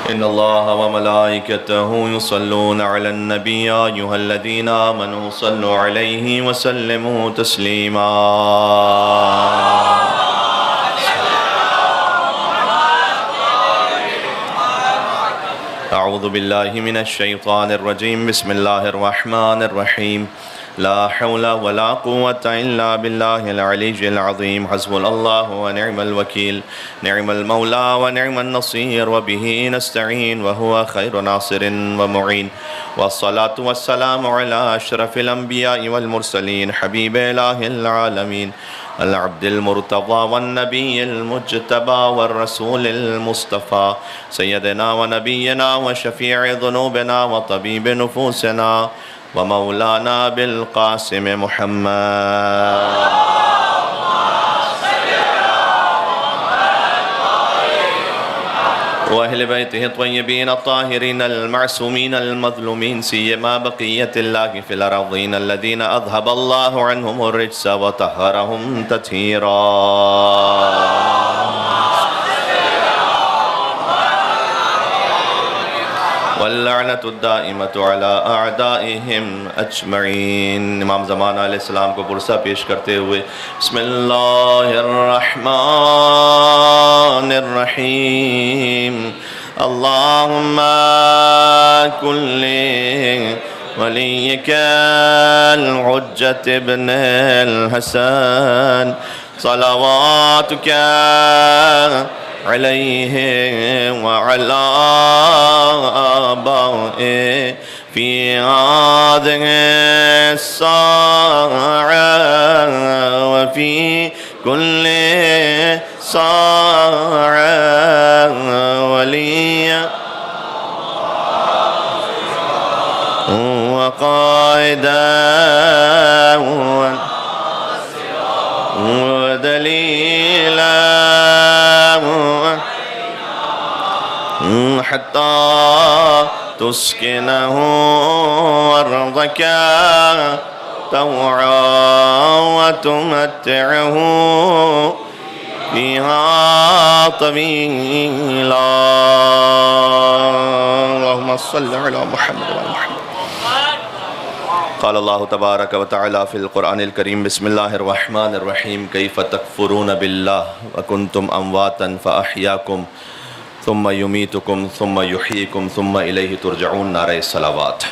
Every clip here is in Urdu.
إن الله وملائكته يصلون على النبي يا أيها الذين آمنوا صلوا عليه وسلموا تسليما أعوذ بالله من الشيطان الرجيم بسم الله الرحمن الرحيم لا حول ولا قوة إلا بالله العلي العظيم حسبنا الله ونعم الوكيل نعم المولى ونعم النصير وبه نستعين وهو خير ناصر ومعين والصلاة والسلام على أشرف الأنبياء والمرسلين حبيب إله العالمين العبد المرتضى والنبي المجتبى والرسول المصطفى سيدنا ونبينا وشفيع ذنوبنا وطبيب نفوسنا ومولانا بالقاسم محمد وأهل بيته الطيبين الطاهرين المعصومين المظلومين سيما بقية الله في الأرضين الذين أذهب الله عنهم الرجس وطهرهم تطهيرا واللعنة الدائمة على أعدائهم أجمعين امام زمان علیہ السلام کو پرسہ پیش کرتے ہوئے بسم اللہ الرحمن الرحیم اللہم کل ولیک الحجة ابن الحسن صلواتک عليه وعلى آبائه في هذه الساعة وفي كل ساعة وليا وقائدا ودليلا حتى تسكنه أرضك طوعا وتمتعه فيها طويلا اللهم صل على محمد وعلى محمد قال الله تبارك وتعالى في القرآن الكريم بسم الله الرحمن الرحيم كيف تكفرون بالله وكنتم أمواتا فأحياكم ثم يميتكم ثم يحييكم ثم إليه ترجعون نعرہ الصلوات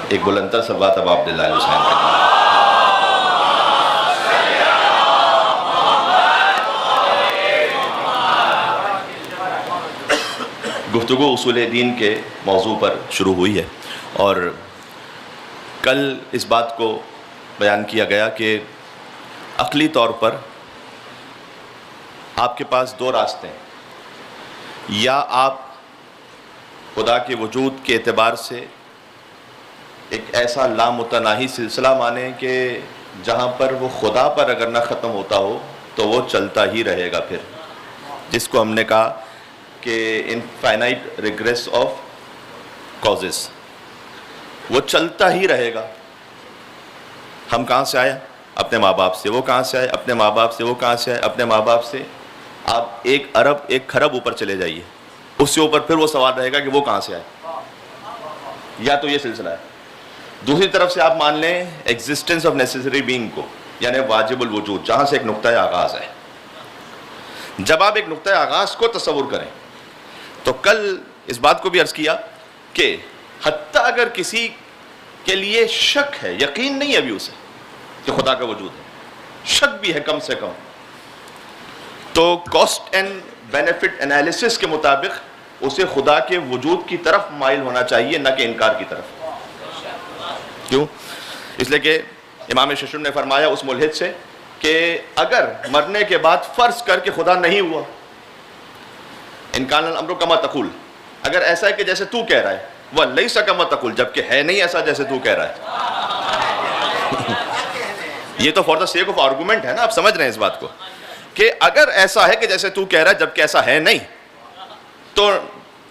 ایک بلندتر صلوات ابا عبداللہ علیہ السلام گفتگو اصول دین کے موضوع پر شروع ہوئی ہے اور کل اس بات کو بیان کیا گیا کہ عقلی طور پر آپ کے پاس دو راستے ہیں یا آپ خدا کے وجود کے اعتبار سے ایک ایسا لامتناہی سلسلہ مانیں کہ جہاں پر وہ خدا پر اگر نہ ختم ہوتا ہو تو وہ چلتا ہی رہے گا پھر جس کو ہم نے کہا کہ انفائنائٹ ریگریس آف کازز وہ چلتا ہی رہے گا ہم کہاں سے آئے اپنے ماں باپ سے وہ کہاں سے آئے اپنے ماں باپ سے وہ کہاں سے آئے اپنے ماں باپ سے آپ 1 ارب 1 کھرب اوپر چلے جائیے اس سے اوپر پھر وہ سوال رہے گا کہ وہ کہاں سے آئے یا تو یہ سلسلہ ہے دوسری طرف سے آپ مان لیں ایگزسٹنس آف نیسیسری بینگ کو یعنی واجب الوجود جہاں سے ایک نقطہ آغاز ہے جب آپ ایک نقطہ آغاز کو تصور کریں تو کل اس بات کو بھی عرض کیا کہ حتیٰ اگر کسی کے لیے شک ہے یقین نہیں ہے ابھی اسے کہ خدا کا وجود ہے شک بھی ہے کم سے کم تو کاسٹ اینڈ بینیفٹ انالیسس کے مطابق اسے خدا کے وجود کی طرف مائل ہونا چاہیے نہ کہ انکار کی طرف کیوں اس لیے کہ امام ششم نے فرمایا اس ملحد سے کہ اگر مرنے کے بعد فرض کر کے خدا نہیں ہوا انکان الامر کما تقول اگر ایسا ہے کہ جیسے تو کہہ رہا ہے وہ لیس کما تقول جبکہ ہے نہیں ایسا جیسے تو کہہ رہا ہے یہ تو for the sake of argument ہے نا آپ سمجھ رہے ہیں اس بات کو کہ اگر ایسا ہے کہ جیسے تو کہہ رہا ہے جبکہ ایسا ہے نہیں تو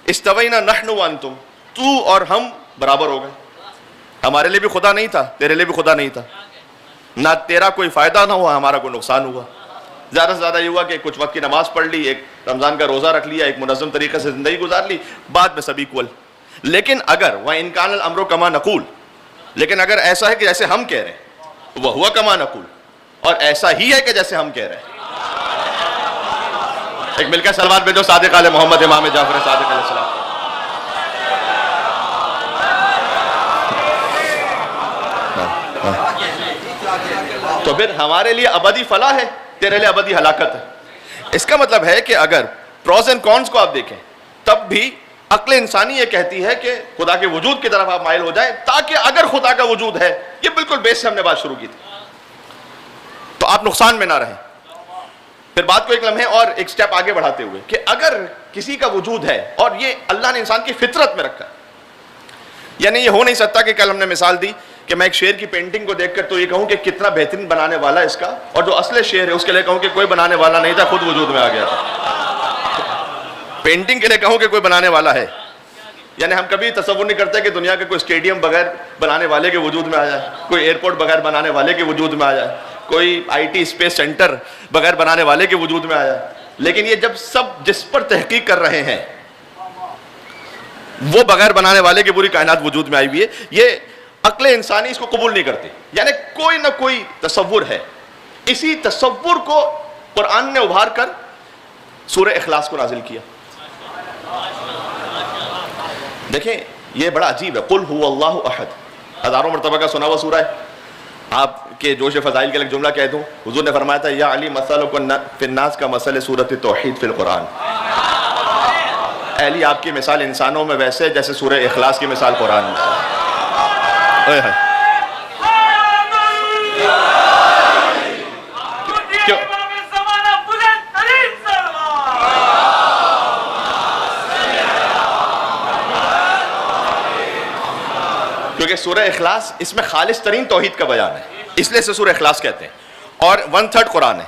استوینا نحن وانتم تو اور ہم برابر ہو گئے ہمارے لیے بھی خدا نہیں تھا تیرے لیے بھی خدا نہیں تھا نہ تیرا کوئی فائدہ نہ ہوا، ہمارا کوئی نقصان ہوا. زیادہ سے زیادہ یہ ہوا کہ کچھ وقت کی نماز پڑھ لی، ایک رمضان کا روزہ رکھ لیا، ایک منظم طریقے سے زندگی گزار لی، بعد میں سب ایکول. لیکن اگر وَإِنْ كَانَ الْأَمْرُ كَمَا نَقُولُ، لیکن اگر ایسا ہے کہ جیسے ہم کہہ رہے ہیں، وَهُوَ كَمَا نَقُولُ، اور ایسا ہی ہے کہ جیسے ہم کہہ رہے ہیں. ایک مل کر سلوات بھیجو صادق آل محمد امام جعفر صادق علیہ السلام. تو پھر ہمارے لیے ابدی فلاح ہے، تیرے لیے ابدی ہلاکت ہے. اس کا مطلب ہے کہ اگر پروز اینڈ کونس کو آپ دیکھیں تب بھی عقل انسانی یہ کہتی ہے کہ خدا کے وجود کی طرف آپ مائل ہو جائیں، تاکہ اگر خدا کا وجود ہے، یہ بالکل بیس سے ہم نے بات شروع کی تھی، تو آپ نقصان میں نہ رہیں. پھر بات کو ایک لمحے اور ایک سٹیپ آگے بڑھاتے ہوئے کہ اگر کسی کا وجود ہے، اور یہ اللہ نے انسان کی فطرت میں رکھا ہے، یعنی یہ ہو نہیں سکتا کہ کل ہم نے مثال دی کہ میں ایک شیر کی پینٹنگ کو دیکھ کر تو یہ کہوں کہ کتنا بہترین بنانے والا ہے اس کا، اور جو اصل شیر ہے اس کے لیے کہوں کہ کوئی بنانے والا نہیں تھا، خود وجود میں آ گیا تھا. پینٹنگ کے لیے کہوں کہ کوئی بنانے والا ہے، یعنی ہم کبھی تصور نہیں کرتے کہ دنیا کے کوئی اسٹیڈیم بغیر بنانے والے کے وجود میں آ جائے، کوئی ایئرپورٹ بغیر بنانے والے کے وجود میں آ جائے، کوئی آئی ٹی اسپیس سینٹر بغیر بنانے والے کے وجود میں آ جائے. لیکن یہ جب سب جس پر تحقیق کر رہے ہیں وہ بغیر بنانے والے کی پوری کائنات وجود میں آئی ہوئی ہے، یہ عقل انسانی اس کو قبول نہیں کرتی. یعنی کوئی نہ کوئی تصور ہے. اسی تصور کو قرآن نے ابھار کر سورہ اخلاص کو نازل کیا. دیکھیں یہ بڑا عجیب ہے. قل هو اللہ احد، ہزاروں مرتبہ کا سنا ہوا سورہ ہے. آپ کے جوش فضائل کے لیے جملہ کہہ دوں، حضور نے فرمایا تھا یا علی مثلک فی الناس کا مثل سورۃ توحید فی القرآن. اے علی آپ کی مثال انسانوں میں ویسے جیسے سورہ اخلاص کی مثال قرآن میں. کیونکہ سورہ اخلاص اس میں خالص ترین توحید کا بیان ہے، اس لیے اسے سورہ اخلاص کہتے ہیں، اور 1/3 قرآن ہے.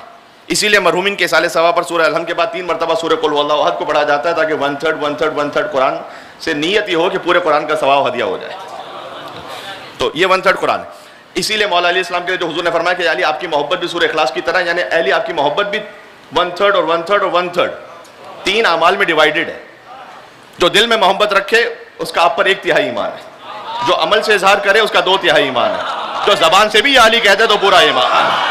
اسی لیے مرحومین کے اصالِ ثواب پر سورہ الحمد کے بعد 3 مرتبہ سورہ قل هو اللہ احد کو پڑھا جاتا ہے، تاکہ 1/3 قرآن سے نیت یہ ہو کہ پورے قرآن کا ثواب ہدیہ ہو جائے. تو یہ 1/3 قرآن ہے. اسی لیے مولا علیہ السلام کے جو حضور نے فرمایا کہ علی آپ کی محبت بھی سورہ اخلاص کی طرح، یعنی علی آپ کی محبت بھی 1/3 اور 1/3 اور 1/3 3 اعمال میں ڈیوائیڈڈ ہے. جو دل میں محبت رکھے اس کا آپ پر 1/3 ایمان ہے، جو عمل سے اظہار کرے اس کا 2/3 ایمان ہے، جو زبان سے بھی یا علی کہتے تو پورا ایمان ہے.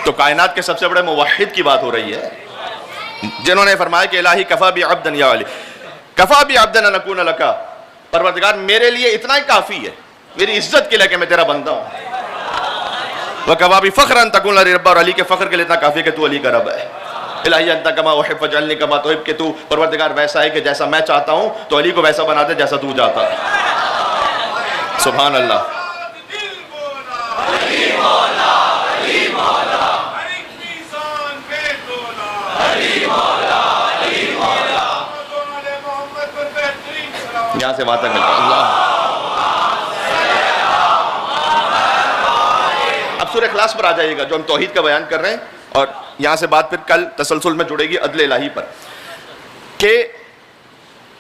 تو کائنات کے سب سے بڑے موحد کی بات ہو رہی ہے، جنہوں نے فرمایا کہ الہی کفا بی عبدن یا علی، کفا بی عبدن ان اکون لکا، پروردگار میرے لیے اتنا ہی کافی ہے میری عزت کے لیے کہ میں تیرا بندہ ہوں. وکفا بی فخرا ان تکون لی رب، اور علی کے فخر کے لیے اتنا کافی ہے کہ تو علی کا رب ہے. الہی انت کما احب فاجعلنی کما تحب، کہ تو پروردگار ویسا ہے کہ جیسا میں چاہتا ہوں تو علی کو ویسا بنا دے جیسا تو چاہتا ہے. سبحان اللہ. یہاں سے وہاں تک ملتا ہے. اللہ. اب سورہ اخلاص پر آ جائیے گا جو ہم توحید کا بیان کر رہے ہیں، اور یہاں سے بات پھر کل تسلسل میں جڑے گی عدل الہی پر کہ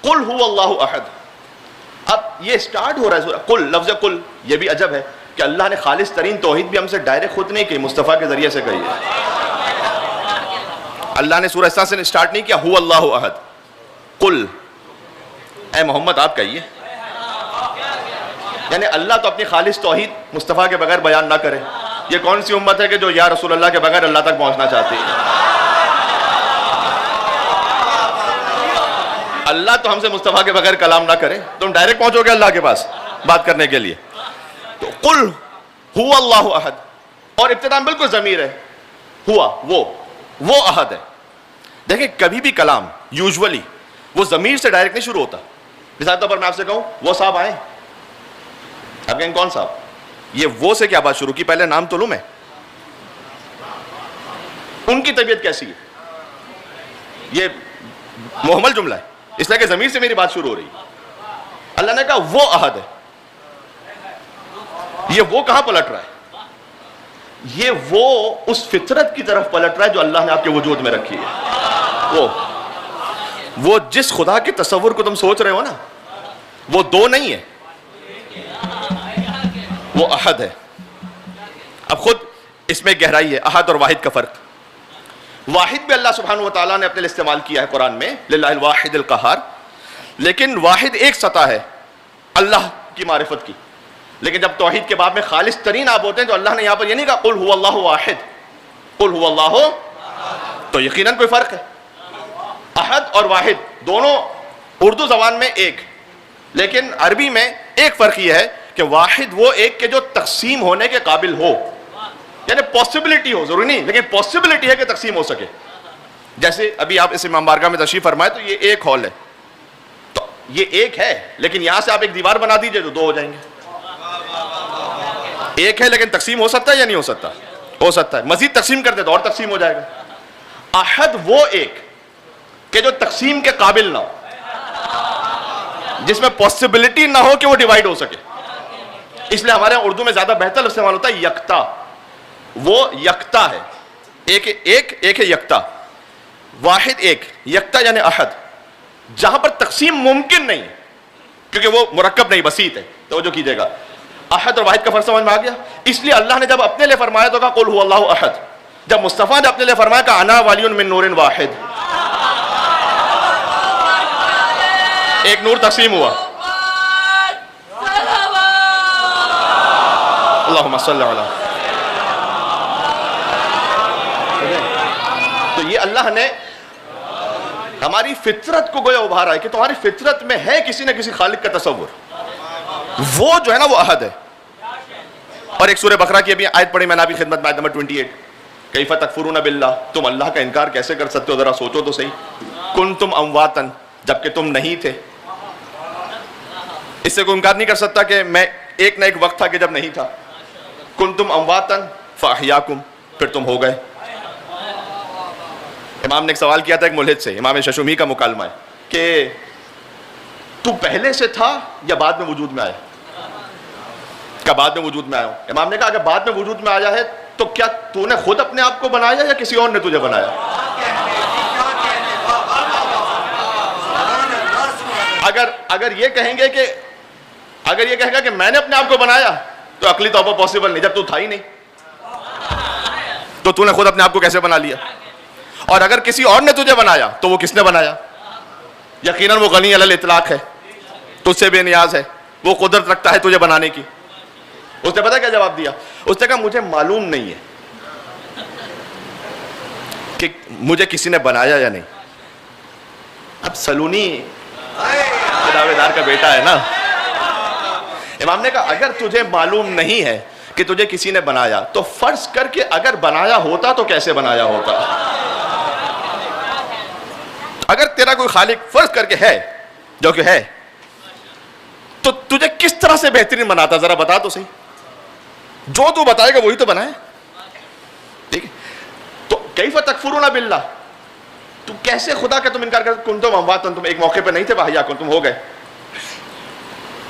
قل هو اللہ احد. اب یہ سٹارٹ ہو رہا ہے سورہ قل. لفظ قل یہ بھی عجب ہے کہ اللہ نے خالص ترین توحید بھی ہم سے ڈائریکٹ خود نہیں کی، مصطفیٰ کے ذریعے سے کہی ہے. اللہ نے سورہ احساس سے سٹارٹ نہیں کیا هو اللہ احد. قل اے محمد آپ کہیے، یعنی اللہ تو اپنی خالص توحید مصطفیٰ کے بغیر بیان نہ کرے. یہ کون سی امت ہے کہ جو یا رسول اللہ کے بغیر اللہ تک پہنچنا چاہتی ہے؟ اللہ تو ہم سے مصطفیٰ کے بغیر کلام نہ کرے، تم ڈائریکٹ پہنچو گے اللہ کے پاس بات کرنے کے لیے. تو قل هو اللہ احد، اور ابتدا میں بالکل ضمیر ہے، ہوا وہ احد ہے. دیکھیں کبھی بھی کلام یوزولی وہ ضمیر سے ڈائریکٹ نہیں شروع ہوتا. مثال طور پر میں آپ سے کہوں وہ صاحب آئیں، آپ کہیں کون صاحب؟ یہ وہ سے کیا بات شروع کی؟ پہلے نام تو لوں میں. ان کی طبیعت کیسی ہے؟ یہ محمل جملہ ہے، اس لیے کہ ضمیر سے میری بات شروع ہو رہی ہے. اللہ نے کہا وہ احد ہے. یہ وہ کہاں پلٹ رہا ہے؟ یہ وہ اس فطرت کی طرف پلٹ رہا ہے جو اللہ نے آپ کے وجود میں رکھی ہے. وہ جس خدا کے تصور کو تم سوچ رہے ہو نا، وہ دو نہیں ہے، وہ احد ہے. اب خود اس میں گہرائی ہے، احد اور واحد کا فرق. واحد بھی اللہ سبحانہ وتعالیٰ نے اپنے لیے استعمال کیا ہے قرآن میں، للہ الواحد القہار، لیکن واحد ایک سطح ہے اللہ کی معرفت کی. لیکن جب توحید کے باب میں خالص ترین آپ ہوتے ہیں تو اللہ نے یہاں پر یہ نہیں کہا قل هو اللہ واحد، قل هو اللہ، تو یقیناً کوئی فرق ہے. احد اور واحد دونوں اردو زبان میں ایک، لیکن عربی میں ایک فرق یہ ہے کہ واحد وہ ایک کہ جو تقسیم ہونے کے قابل ہو، یعنی پاسبلٹی ہو، ضروری نہیں لیکن پاسبلٹی ہے کہ تقسیم ہو سکے. جیسے ابھی آپ اس امام بارگاہ میں تشریف فرمائے تو یہ ایک ہال ہے، تو یہ ایک ہے لیکن یہاں سے آپ ایک دیوار بنا دیجئے تو دو ہو جائیں گے. ایک ہے لیکن تقسیم ہو سکتا ہے یا نہیں ہو سکتا؟ ہو سکتا ہے. مزید تقسیم کرتے تو اور تقسیم ہو جائے گا. احد وہ ایک کہ جو تقسیم کے قابل نہ ہو، جس میں پاسبلٹی نہ ہو کہ وہ ڈیوائیڈ ہو سکے. اس لیے ہمارے اردو میں زیادہ بہتر استعمال ہوتا ہے یکتا. وہ یکتا ہے، ایک ہے یکتا. واحد ایک، یکتا یعنی احد، جہاں پر تقسیم ممکن نہیں ہے کیونکہ وہ مرکب نہیں، بسیط ہے. توجہ کیجئے گا، احد اور واحد کا فرق سمجھ میں آ گیا. اس لیے اللہ نے جب اپنے لیے فرمایا تو کہا قل هو اللہ احد. جب مصطفیٰ نے اپنے لیے فرمایا کہ انا ولی من نور واحد، ایک نور تقسیم ہوا. اللہم صلی علی. تو یہ اللہ نے ہماری فطرت کو گویا ابھارا ہے کہ تمہاری فطرت میں ہے کسی نہ کسی خالق کا تصور. وہ جو ہے نا وہ احد ہے. اور ایک سورہ بقرہ کی ابھی آیت پڑھی میں نے ابھی خدمت میں، آیت نمبر 28، کیف تکفرون باللہ، تم اللہ کا انکار کیسے کر سکتے ہو، ذرا سوچو تو صحیح. کنتم امواتا، جبکہ تم نہیں تھے. اس سے کوئی انکار نہیں کر سکتا کہ میں ایک نہ ایک وقت تھا کہ جب نہیں تھا. کنتم امواتا فاحیاکم، پھر تم ہو گئے. امام نے ایک سوال کیا تھا ایک ملحد سے، امام ششمی کا مکالمہ ہے کہ تو پہلے سے تھا یا بعد میں وجود میں آیا؟ کہ بعد میں وجود میں آیا ہوں. امام نے کہا اگر بعد میں وجود میں آیا ہے تو کیا تو نے خود اپنے آپ کو بنایا یا کسی اور نے تجھے بنایا؟ اگر یہ کہیں گے کہ اگر یہ کہے گا کہ میں نے اپنے آپ کو بنایا تو عقلی طور پر پاسبل نہیں، جب تو تھا ہی نہیں تو نے خود اپنے آپ کو کیسے بنا لیا؟ اور اگر کسی اور نے تجھے بنایا تو وہ کس نے بنایا؟ یقیناً وہ غنی علی الاطلاق ہے، تجھ سے بے نیاز ہے، وہ قدرت رکھتا ہے تجھے بنانے کی. اس نے پتا کیا جواب دیا؟ اس نے کہا مجھے معلوم نہیں ہے کہ مجھے کسی نے بنایا یا نہیں. اب سلونی دعوے دار کا بیٹا ہے نا. امام نے کہا اگر تجھے معلوم نہیں ہے کہ تجھے کسی نے بنایا تو فرض کر کے اگر بنایا ہوتا تو کیسے بنایا ہوتا؟ اگر تیرا کوئی خالق فرض کر کے ہے جو کہ ہے تو تجھے کس طرح سے بہترین بناتا؟ ذرا بتا تو صحیح. جو تو بتائے گا وہی تو بنائے. ٹھیک ہے، تو کیف تکفرون باللہ، تو کیسے خدا کا تم انکار کرتے؟ کنتم امواتا، تم ایک موقع پہ نہیں تھے، فاحیاکم، تم ہو گئے.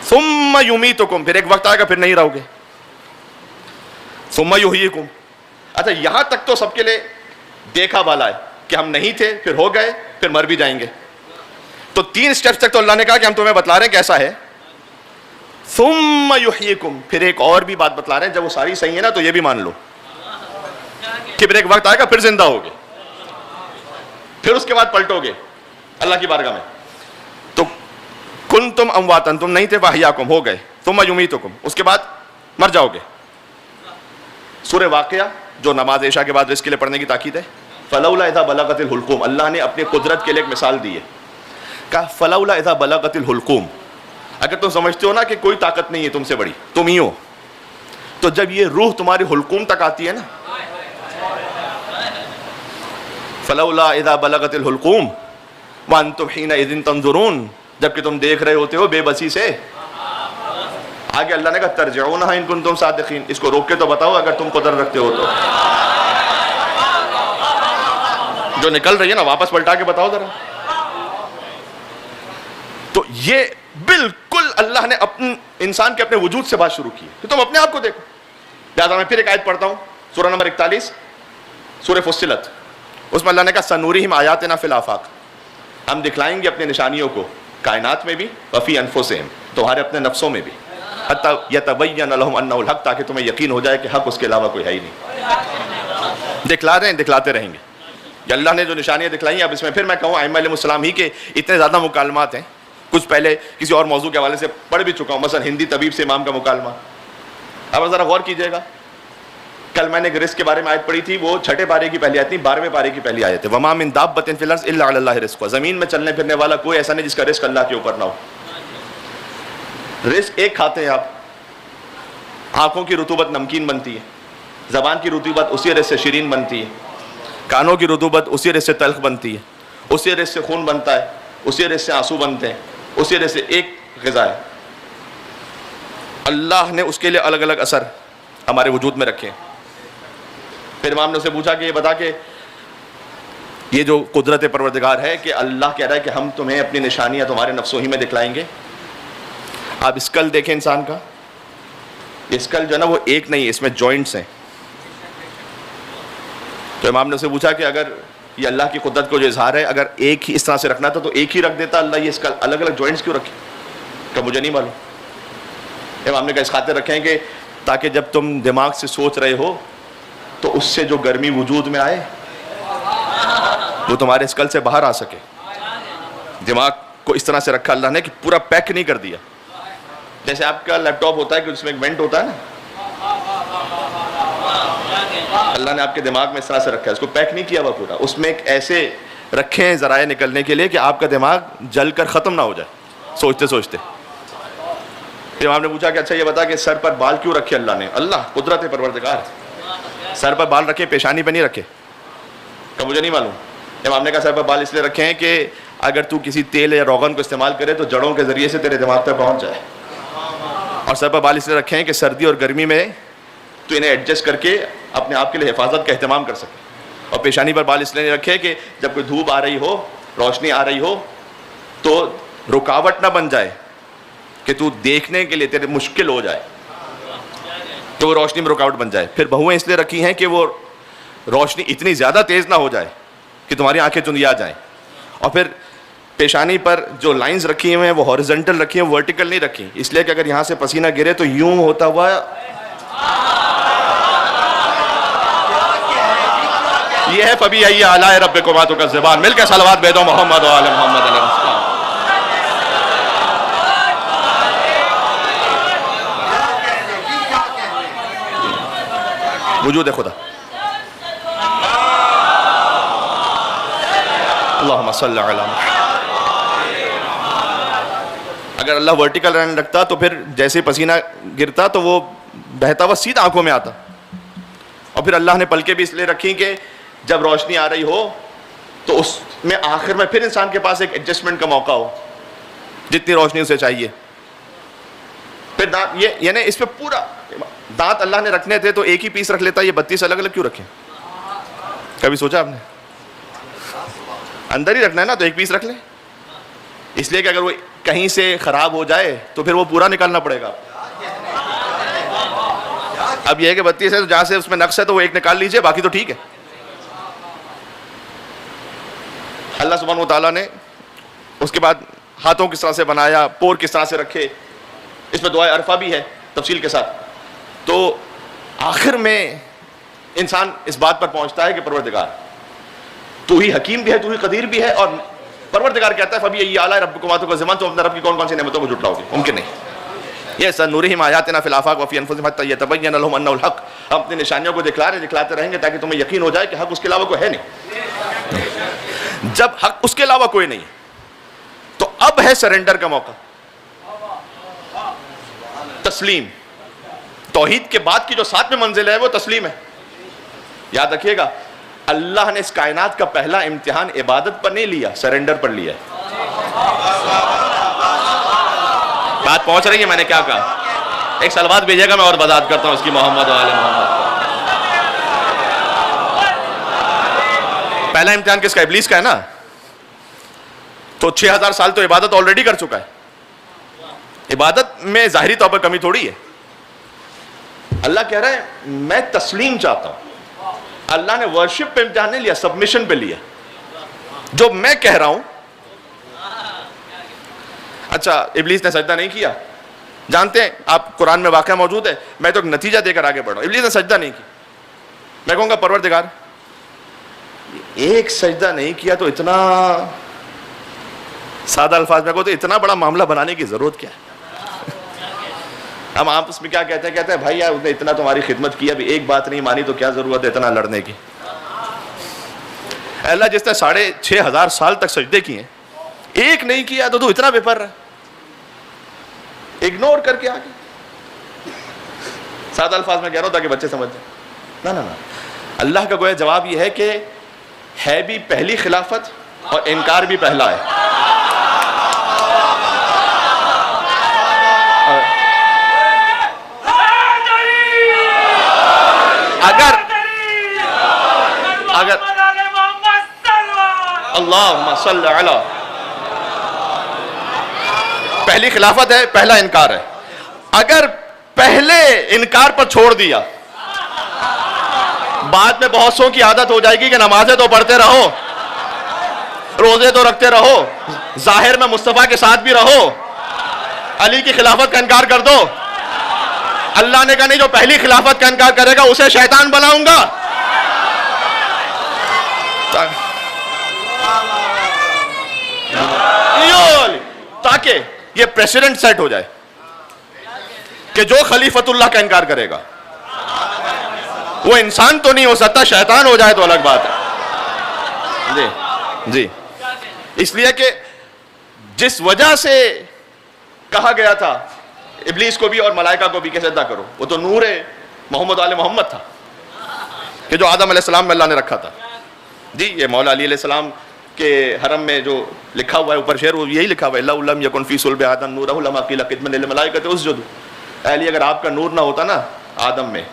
ثم یمیتکم، پھر ایک وقت آئے گا پھر نہیں رہو گے. ثم یحییکم. اچھا یہاں تک تو سب کے لیے دیکھا بالا ہے کہ ہم نہیں تھے پھر ہو گئے پھر مر بھی جائیں گے. تو 3 سٹیپس تک تو اللہ نے کہا کہ ہم تمہیں بتلا رہے ہیں کیسا ہے. ثم یحییکم، پھر ایک اور بھی بات بتلا رہے ہیں، جب وہ ساری صحیح ہے نا تو یہ بھی مان لو کہ پھر ایک وقت آئے گا پھر زندہ ہوگے، پھر اس کے بعد پلٹو گے اللہ کی بارگاہ میں. تو کنتم امواتا، تم نہیں تھے، فاحیاکم، ہو گئے. ثم یمیتکم، اس کے بعد مر جاؤ گے. سورہ واقعہ جو نماز عشاء کے بعد اس کے لیے پڑھنے کی تاکید ہے. فلولا اذا بلغت الحلقوم، اللہ نے اپنی قدرت کے لیے ایک مثال دی ہے. کہا فلولا اذا بلغت الحلقوم، اگر تم سمجھتے ہو نا کہ کوئی طاقت نہیں ہے تم سے بڑی، تم ہی ہو، تو جب یہ روح تمہاری حلقوم تک آتی ہے نا، فلولا اذا بلغت الحلقوم وانتم حینئذ تنظرون، جبکہ تم دیکھ رہے ہوتے ہو بے بسی سے. آگے اللہ نے کہا ترجعونہا ان کنتم صادقین، اس کو روک کے تو بتاؤ اگر تم قدرت رکھتے ہو تو. جو نکل رہی ہے نا واپس پلٹا کے بتاؤ ذرا. تو یہ بالکل اللہ نے انسان کے اپنے وجود سے بات شروع کی ہے کہ تم اپنے آپ کو دیکھو. لہٰذا میں پھر ایک آیت پڑھتا ہوں, سورہ نمبر 41 سورہ فصلت. اس میں اللہ نے کہا سنورہم آیاتنا فی الآفاق, ہم دکھلائیں گے اپنے نشانیوں کو کائنات میں بھی, وفی انفسہم, تمہارے اپنے نفسوں میں بھی, حتی یتبین لہم انہ الحق, تاکہ تمہیں یقین ہو جائے کہ حق اس کے علاوہ کوئی ہے ہی نہیں. دکھلا رہے ہیں, دکھلاتے رہیں گے. یہ اللہ نے جو نشانیاں دکھلائی ہیں, اب اس میں پھر میں کہوں ائمہ علیہ السلام ہی کے اتنے زیادہ مکالمات ہیں. کچھ پہلے کسی اور موضوع کے حوالے سے پڑھ بھی چکا ہوں, مثلا ہندی طبیب سے امام کا مکالمہ. اب ذرا غور کیجئے گا, کل میں نے رزق کے بارے میں آیت پڑھی تھی, وہ 6 پارے کی پہلی آیت نہیں, 12ویں پارے کی پہلی آیت ہے. وما من دابۃ فی الارض الا علی اللہ رزقها, زمین میں چلنے پھرنے والا کوئی ایسا نہیں جس کا رزق اللہ کے اوپر نہ ہو. رزق ایک کھاتے ہیں آپ, آنکھوں کی رطوبت نمکین بنتی ہے, زبان کی رطوبت اسی رز سے شیرین بنتی ہے, کانوں کی رطوبت اسی رز سے تلخ بنتی ہے, اسی رز سے خون بنتا ہے, اسی رز سے آنسو بنتے ہیں, اسی رز سے ایک غذا ہے. اللہ نے اس کے لیے الگ الگ اثر ہمارے وجود میں رکھے ہیں. پھر امام نے اسے پوچھا کہ یہ بتا کہ یہ جو قدرت پروردگار ہے, کہ اللہ کہہ رہا ہے کہ ہم تمہیں اپنی نشانیاں تمہارے نفسوں ہی میں دکھلائیں گے. آپ اسکل دیکھیں انسان کا, اسکل جو ہے نا وہ ایک نہیں, اس میں جوائنٹس ہیں. تو امام نے اسے پوچھا کہ اگر یہ اللہ کی قدرت کو جو اظہار ہے, اگر ایک ہی اس طرح سے رکھنا تھا تو ایک ہی رکھ دیتا اللہ, یہ اسکل الگ الگ جوائنٹس کیوں رکھے؟ کہ مجھے نہیں معلوم. امام نے کہا اس خاطر رکھے ہیں کہ تاکہ جب تم دماغ سے سوچ رہے ہو تو اس سے جو گرمی وجود میں آئے وہ تمہارے اسکل سے باہر آ سکے. دماغ کو اس طرح سے رکھا اللہ نے کہ پورا پیک نہیں کر دیا. جیسے آپ کا لیپ ٹاپ ہوتا ہے کہ اس میں ایک وینٹ ہوتا ہے نا, اللہ نے آپ کے دماغ میں اس طرح سے رکھا ہے, اس کو پیک نہیں کیا ہوا پورا, اس میں ایک ایسے رکھے ہیں ذرائع نکلنے کے لیے کہ آپ کا دماغ جل کر ختم نہ ہو جائے سوچتے سوچتے. پھر امام نے پوچھا کہ اچھا یہ بتا کہ سر پر بال کیوں رکھے اللہ نے؟ اللہ قدرت پروردگار, سر پر بال رکھے, پیشانی پہ نہیں رکھے. کہ مجھے نہیں معلوم. امام نے کہا سر پر بال اس لیے رکھے ہیں کہ اگر تو کسی تیل یا روغن کو استعمال کرے تو جڑوں کے ذریعے سے تیرے دماغ تک پہنچ جائے. اور سر پر بال اس لیے رکھے ہیں کہ سردی اور گرمی میں تو انہیں ایڈجسٹ کر کے اپنے آپ کے لیے حفاظت کا اہتمام کر سکے. اور پیشانی پر بال اس لیے نہیں رکھے کہ جب کوئی دھوپ آ رہی ہو, روشنی آ رہی ہو تو رکاوٹ نہ بن جائے, کہ تو دیکھنے کے لیے تیرے مشکل ہو جائے, تو وہ روشنی میں رکاوٹ بن جائے. پھر بہویں اس لیے رکھی ہیں کہ وہ روشنی اتنی زیادہ تیز نہ ہو جائے کہ تمہاری آنکھیں چندیا جائیں. اور پھر پیشانی پر جو لائنز رکھی ہوئے ہیں وہ ہارزنٹل رکھی ہیں, ورٹیکل نہیں رکھی, اس لیے کہ اگر یہاں سے پسینہ گرے تو یوں ہوتا ہوا یہ ہے. فبأي آلاء ربكما تكذبان. مل کے صلوات بھیجو محمد و آل محمد علیہ السلام. وجود خدا. اللہم صلی علی محمد. اگر اللہ ورٹیکل رن رکھتا تو پھر جیسے پسینہ گرتا تو وہ بہتا ہوا سیدھا آنکھوں میں آتا. اور پھر اللہ نے پلکیں بھی اس لیے رکھی کہ جب روشنی آ رہی ہو تو اس میں آخر میں پھر انسان کے پاس ایک ایڈجسٹمنٹ کا موقع ہو, جتنی روشنی اسے چاہیے. پھر دانت, یہ یعنی اس پہ پورا دانت اللہ نے رکھنے تھے تو ایک ہی پیس رکھ لیتا, یہ 32 الگ الگ کیوں رکھے؟ کبھی سوچا آپ نے؟ اندر ہی رکھنا ہے نا, تو ایک پیس رکھ لیں. اس لیے کہ اگر وہ کہیں سے خراب ہو جائے تو پھر وہ پورا نکالنا پڑے گا. اب یہ ہے کہ 32 ہے تو جہاں سے اس میں نقص ہے تو وہ ایک نکال لیجئے, باقی تو ٹھیک ہے. اللہ سبحانہ و تعالیٰ نے اس کے بعد ہاتھوں کس طرح سے بنایا, پور کس طرح سے رکھے, اس میں دعائے عرفہ بھی ہے تفصیل کے ساتھ. تو آخر میں انسان اس بات پر پہنچتا ہے کہ پروردگار تو ہی حکیم بھی ہے, تو ہی قدیر بھی ہے. اور پروردگار کہتا ہے فبأي آلاء ربكما تكذبان, تو اپنے رب کی کون کون سی نعمتوں کو جھٹلاؤ گے؟ ممکن نہیں. یہ سنورہم آیاتنا فی الآفاق وفی انفسہم حتی یتبین لہم انہ الحق. ہم اپنی نشانیوں کو دکھلا رہے ہیں, دکھلاتے رہیں گے تاکہ تمہیں یقین ہو جائے کہ حق اس کے علاوہ کوئی ہے نہیں. جب حق اس کے علاوہ کوئی نہیں تو اب ہے سرنڈر کا موقع, تسلیم. توحید کے بعد کی جو 7ویں منزل ہے وہ تسلیم ہے. یاد رکھیے گا, اللہ نے اس کائنات کا پہلا امتحان عبادت پر نہیں لیا, سرنڈر پر لیا ہے. بات پہنچ رہی ہے میں نے کیا کہا؟ ایک صلوات بھیجے گا, میں اور وضاحت کرتا ہوں اس کی محمد و آل محمد. پہلا امتحان کس کا؟ ابلیس کا ہے نا. تو 6000 سال تو عبادت آلریڈی کر چکا ہے. عبادت میں ظاہری طور پر کمی تھوڑی ہے. اللہ کہہ رہا ہے میں تسلیم چاہتا ہوں. اللہ نے ورشپ پہ امتحان نہیں لیا, سبمیشن پہ لیا. جو میں کہہ رہا ہوں. اچھا ابلیس نے سجدہ نہیں کیا, جانتے ہیں آپ, قرآن میں واقعہ موجود ہے. میں تو ایک نتیجہ دے کر آگے بڑھا ہوں. ابلیس نے سجدہ نہیں کیا. میں کہوں گا پروردگار ایک سجدہ نہیں کیا تو اتنا, سادہ الفاظ میں کہو تو اتنا بڑا معاملہ بنانے کی ضرورت کیا ہے؟ ہم آپ اس میں کیا کہتے ہیں بھائی یار اس نے اتنا تمہاری خدمت کی, ابھی ایک بات نہیں مانی تو کیا ضرورت ہے اتنا لڑنے کی. اللہ جس نے 6,500 سال تک سجدے کیے ہیں, ایک نہیں کیا تو اتنا بے پر رہا, اگنور کر کے آگے. سادہ الفاظ میں کہہ رہا ہوں تاکہ بچے سمجھ جائیں. نہ اللہ کا گویا جواب یہ ہے کہ ہے بھی پہلی خلافت اور انکار بھی پہلا ہے. اگر اللہم صلی علی, پہلی خلافت ہے, پہلا انکار ہے. اگر پہلے انکار پر چھوڑ دیا, بعد میں بہت سو کی عادت ہو جائے گی کہ نمازیں تو پڑھتے رہو, روزے تو رکھتے رہو, ظاہر میں مصطفیٰ کے ساتھ بھی رہو, علی کی خلافت کا انکار کر دو. اللہ نے کہا نہیں, جو پہلی خلافت کا انکار کرے گا اسے شیطان بناؤں گا. تاکہ یہ پریسیڈنٹ سیٹ ہو جائے کہ جو خلیفت اللہ کا انکار کرے گا وہ انسان تو نہیں ہو سکتا, شیطان ہو جائے تو الگ بات ہے. جی اس لیے کہ جس وجہ سے کہا گیا تھا ابلیس کو بھی اور ملائکہ کو بھی کہ سجدہ کرو, وہ تو نور محمد آل محمد تھا کہ جو آدم علیہ السلام میں اللہ نے رکھا تھا. جی یہ مولا علی علیہ السلام کے حرم میں جو لکھا ہوا ہے اوپر شعر, وہ یہی لکھا ہوا ہے لو لم یکن فی صلب آدم نورہ لما قیل قدما للملائکۃ اسجدوا. علی اگر آپ کا نور نہ ہوتا نا آدم میں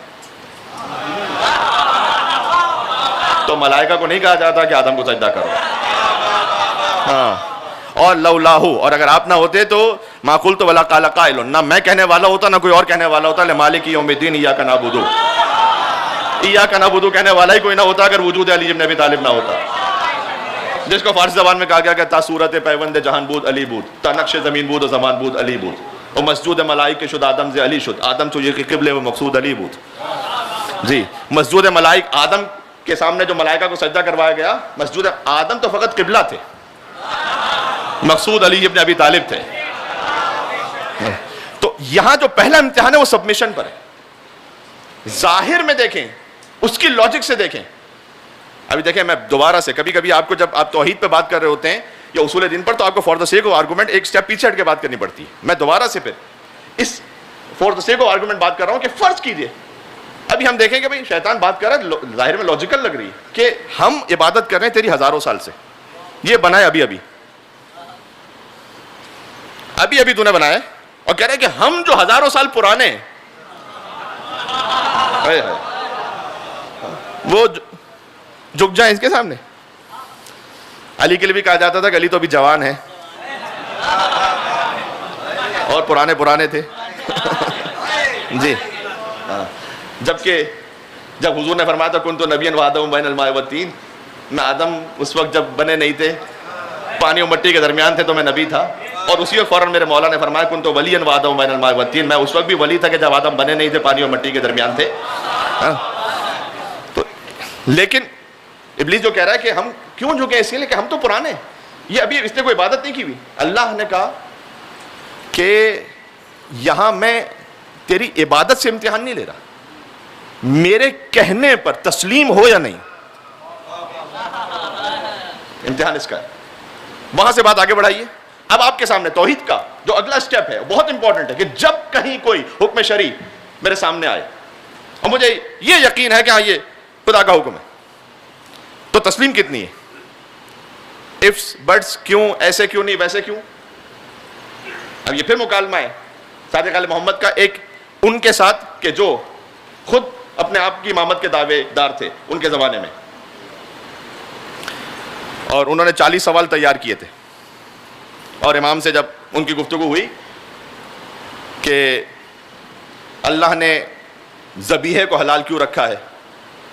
تو ملائکہ کو نہیں کہا جاتا کہ آدم کو سجدہ کرو. ہاں, اور لولاہو, اور اگر آپ نہ ہوتے تو ما قلت ولا قال قائل, نہ میں کہنے والا ہوتا نہ کوئی اور کہنے والا ہوتا. لمالک یوم الدین ایاک نعبد, ایاک نعبد کہنے والا ہی کوئی نہ ہوتا اگر وجود علی بن ابی طالب نہ ہوتا, جس کو فارسی زبان میں کہا گیا کہ تا صورت پیوند جہان بود علی بود, تا نقش زمین بود و زمان بود علی بود, و مسجود ملائک شد آدم سے علی شد, آدم تو یہ قبلے و مقصود علی بود. جی مسجود ملائک, آدم کے سامنے جو ملائکہ کو سجدہ کروایا گیا, مسجود آدم تو فقط قبلہ تھے, مقصود علی ابن ابی طالب تھے. تو یہاں جو پہلا امتحان ہے وہ سبمیشن پر ہے. ظاہر میں دیکھیں, اس کی لاجک سے دیکھیں. ابھی دیکھیں میں دوبارہ سے, کبھی کبھی آپ کو جب آپ توحید پہ بات کر رہے ہوتے ہیں یا اصول دین پر, تو آپ کو for the sake of argument ایک سٹیپ پیچھے ہٹ کے بات کرنی پڑتی ہے. میں دوبارہ سے پھر اس for the sake of argument بات کر رہا ہوں کہ فرض کیجئے ابھی ہم دیکھیں کہ بھئی شیطان بات کر رہا ہے, ظاہر میں لاجیکل لگ رہی ہے کہ ہم عبادت کر رہے ہیں تیری ہزاروں سال سے, یہ بنائے ابھی ابھی تو نے بنایا, اور کہہ رہے ہیں کہ ہم جو ہزاروں سال پرانے ہیں وہ جھک جائیں اس کے سامنے. علی کے لیے بھی کہا جاتا تھا کہ علی تو ابھی جوان ہے اور پرانے تھے. جی جبکہ جب حضور نے فرمایا تھا کنت نبیا وآدم بین الماء والطین, میں آدم اس وقت جب بنے نہیں تھے, پانی اور مٹی کے درمیان تھے تو میں نبی تھا. اور اسی وقت فوراً میرے مولا نے فرمایا کنت ولیا وآدم بین الماء والطین, میں اس وقت بھی ولی تھا کہ جب آدم بنے نہیں تھے, پانی اور مٹی کے درمیان تھے. تو لیکن ابلیس جو کہہ رہا ہے کہ ہم کیوں جھکے, اس لیے کہ ہم تو پرانے, یہ ابھی اس نے کوئی عبادت نہیں کی ہوئی. اللہ نے کہا کہ یہاں میں تیری عبادت سے امتحان نہیں لے رہا, میرے کہنے پر تسلیم ہو یا نہیں, امتحان اس کا ہے. وہاں سے بات آگے بڑھائیے. اب آپ کے سامنے توحید کا جو اگلا سٹیپ ہے بہت امپورٹنٹ ہے کہ جب کہیں کوئی حکم شرعی میرے سامنے آئے اور مجھے یہ یقین ہے کہ ہاں یہ خدا کا حکم ہے, تو تسلیم کتنی ہے؟ ifs بٹس, کیوں, ایسے کیوں نہیں, ویسے کیوں. اب یہ پھر مکالمہ ہے صادق آل محمد کا ایک ان کے ساتھ کہ جو خود اپنے آپ کی امامت کے دعوے دار تھے ان کے زمانے میں, اور انہوں نے 40 سوال تیار کیے تھے, اور امام سے جب ان کی گفتگو ہوئی کہ اللہ نے ذبیحے کو حلال کیوں رکھا ہے،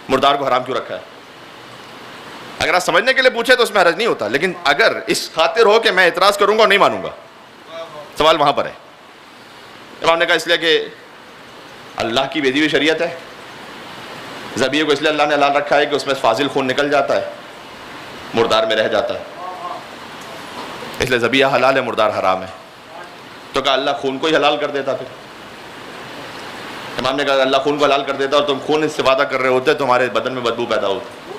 مردار کو حرام کیوں رکھا ہے؟ اگر آپ سمجھنے کے لیے پوچھے تو اس میں حرج نہیں ہوتا، لیکن اگر اس خاطر ہو کہ میں اعتراض کروں گا اور نہیں مانوں گا، سوال وہاں پر ہے۔ امام نے کہا اس لیے کہ اللہ کی بھیجی ہوئی شریعت ہے، ذبیحے کو اس لیے اللہ نے حلال رکھا ہے کہ اس میں فاضل خون نکل جاتا ہے، مردار میں رہ جاتا ہے، اس لیے ذبیحہ حلال ہے، مردار حرام ہے۔ تو کہا اللہ خون کو ہی حلال کر دیتا۔ پھر امام نے کہا اللہ خون کو حلال کر دیتا اور تم خون استفادہ کر رہے ہوتے تمہارے بدن میں بدبو پیدا ہوتی۔